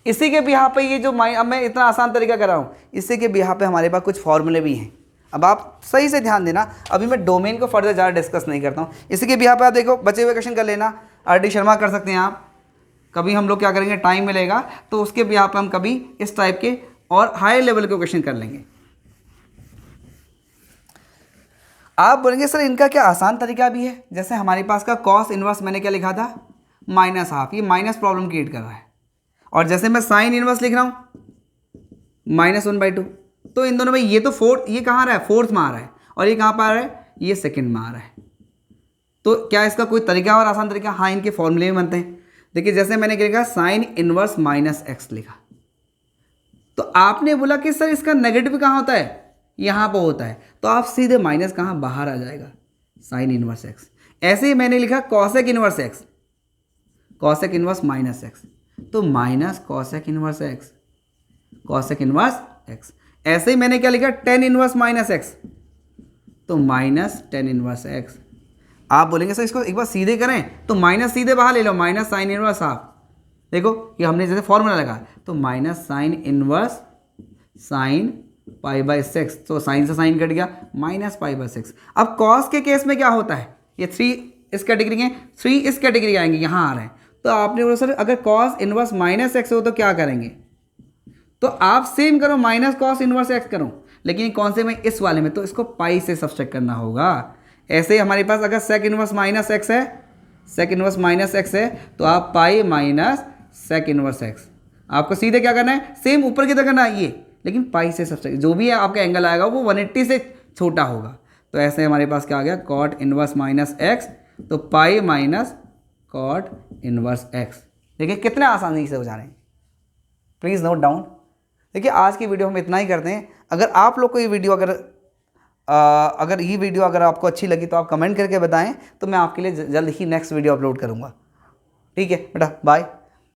इसी के बिहाफ पे ये जो अब मैं इतना आसान तरीका कर रहा हूँ, इसी के बिहाफ पे हमारे पास कुछ फॉर्मूले भी हैं। अब आप सही से ध्यान देना, अभी मैं डोमेन को फर्दर ज़्यादा डिस्कस नहीं करता हूँ। इसी के भी यहाँ पे आप देखो बचे हुए क्वेश्चन कर लेना, RD शर्मा कर सकते हैं आप। कभी हम लोग क्या करेंगे, टाइम मिलेगा तो उसके भी यहाँ पे हम कभी इस टाइप के और हाई लेवल के क्वेश्चन कर लेंगे। आप बोलेंगे सर इनका क्या आसान तरीका भी है, जैसे हमारे पास का कॉस इनवर्स मैंने क्या लिखा था, -12, ये माइनस प्रॉब्लम क्रिएट कर रहा है। और जैसे मैं साइन इनवर्स लिख रहा हूँ -1/2, तो इन दोनों में ये तो फोर्थ, ये कहाँ आ रहा है, फोर्थ में आ रहा है, और ये कहाँ पर आ रहा है, ये सेकंड में आ रहा है। तो क्या इसका कोई तरीका और आसान तरीका, हाँ इनके फॉर्मूले में बनते हैं। देखिए जैसे मैंने क्या लिखा, साइन इनवर्स -x लिखा, तो आपने बोला कि सर इसका नेगेटिव कहाँ होता है, यहाँ पर होता है, तो आप सीधे माइनस कहाँ, बाहर आ जाएगा, साइन इनवर्स x। ऐसे ही मैंने लिखा cosec inverse x, cosec inverse -x, तो minus cosec inverse x, cosec inverse x। ऐसे ही मैंने क्या लिखा, टेन इनवर्स -x, तो माइनस टेन इनवर्स x। आप बोलेंगे सर इसको एक बार सीधे करें, तो माइनस सीधे बाहर ले लो, माइनस साइन इनवर्स हाफ। देखो ये हमने जैसे फॉर्मूला लगा, तो माइनस साइन इनवर्स साइन π/6, तो साइन से साइन कट गया, -π/6। अब कॉस के केस में क्या होता है, ये 3 इस कैटेगरी के, 3 इस कैटेगरी के आएंगे, यहाँ आ रहे हैं। तो आपने बोला सर अगर कॉस इनवर्स -x हो तो क्या करेंगे, तो आप सेम करो, माइनस कॉस इनवर्स x करो, लेकिन कौन से में, इस वाले में, तो इसको पाई से सब्सट्रैक्ट करना होगा। ऐसे ही हमारे पास अगर सेक इनवर्स -x है, सेक इनवर्स -x है, तो आप pi minus sec inverse x, आपको सीधे क्या करना है, सेम ऊपर की तरह करना है ये, लेकिन पाई से सब्सट्रैक्ट, जो भी है आपका एंगल आएगा वो 180 से छोटा होगा। तो ऐसे हमारे पास क्या आ गया, कॉट इनवर्स -x, तो pi minus cot inverse x। देखिए कितने आसानी से हो जा रहे हैं, प्लीज़ नोट डाउन। देखिए आज की वीडियो हम इतना ही करते हैं। अगर आप लोग को ये वीडियो अगर आपको अच्छी लगी तो आप कमेंट करके बताएं, तो मैं आपके लिए जल्द ही नेक्स्ट वीडियो अपलोड करूंगा। ठीक है बेटा, बाय।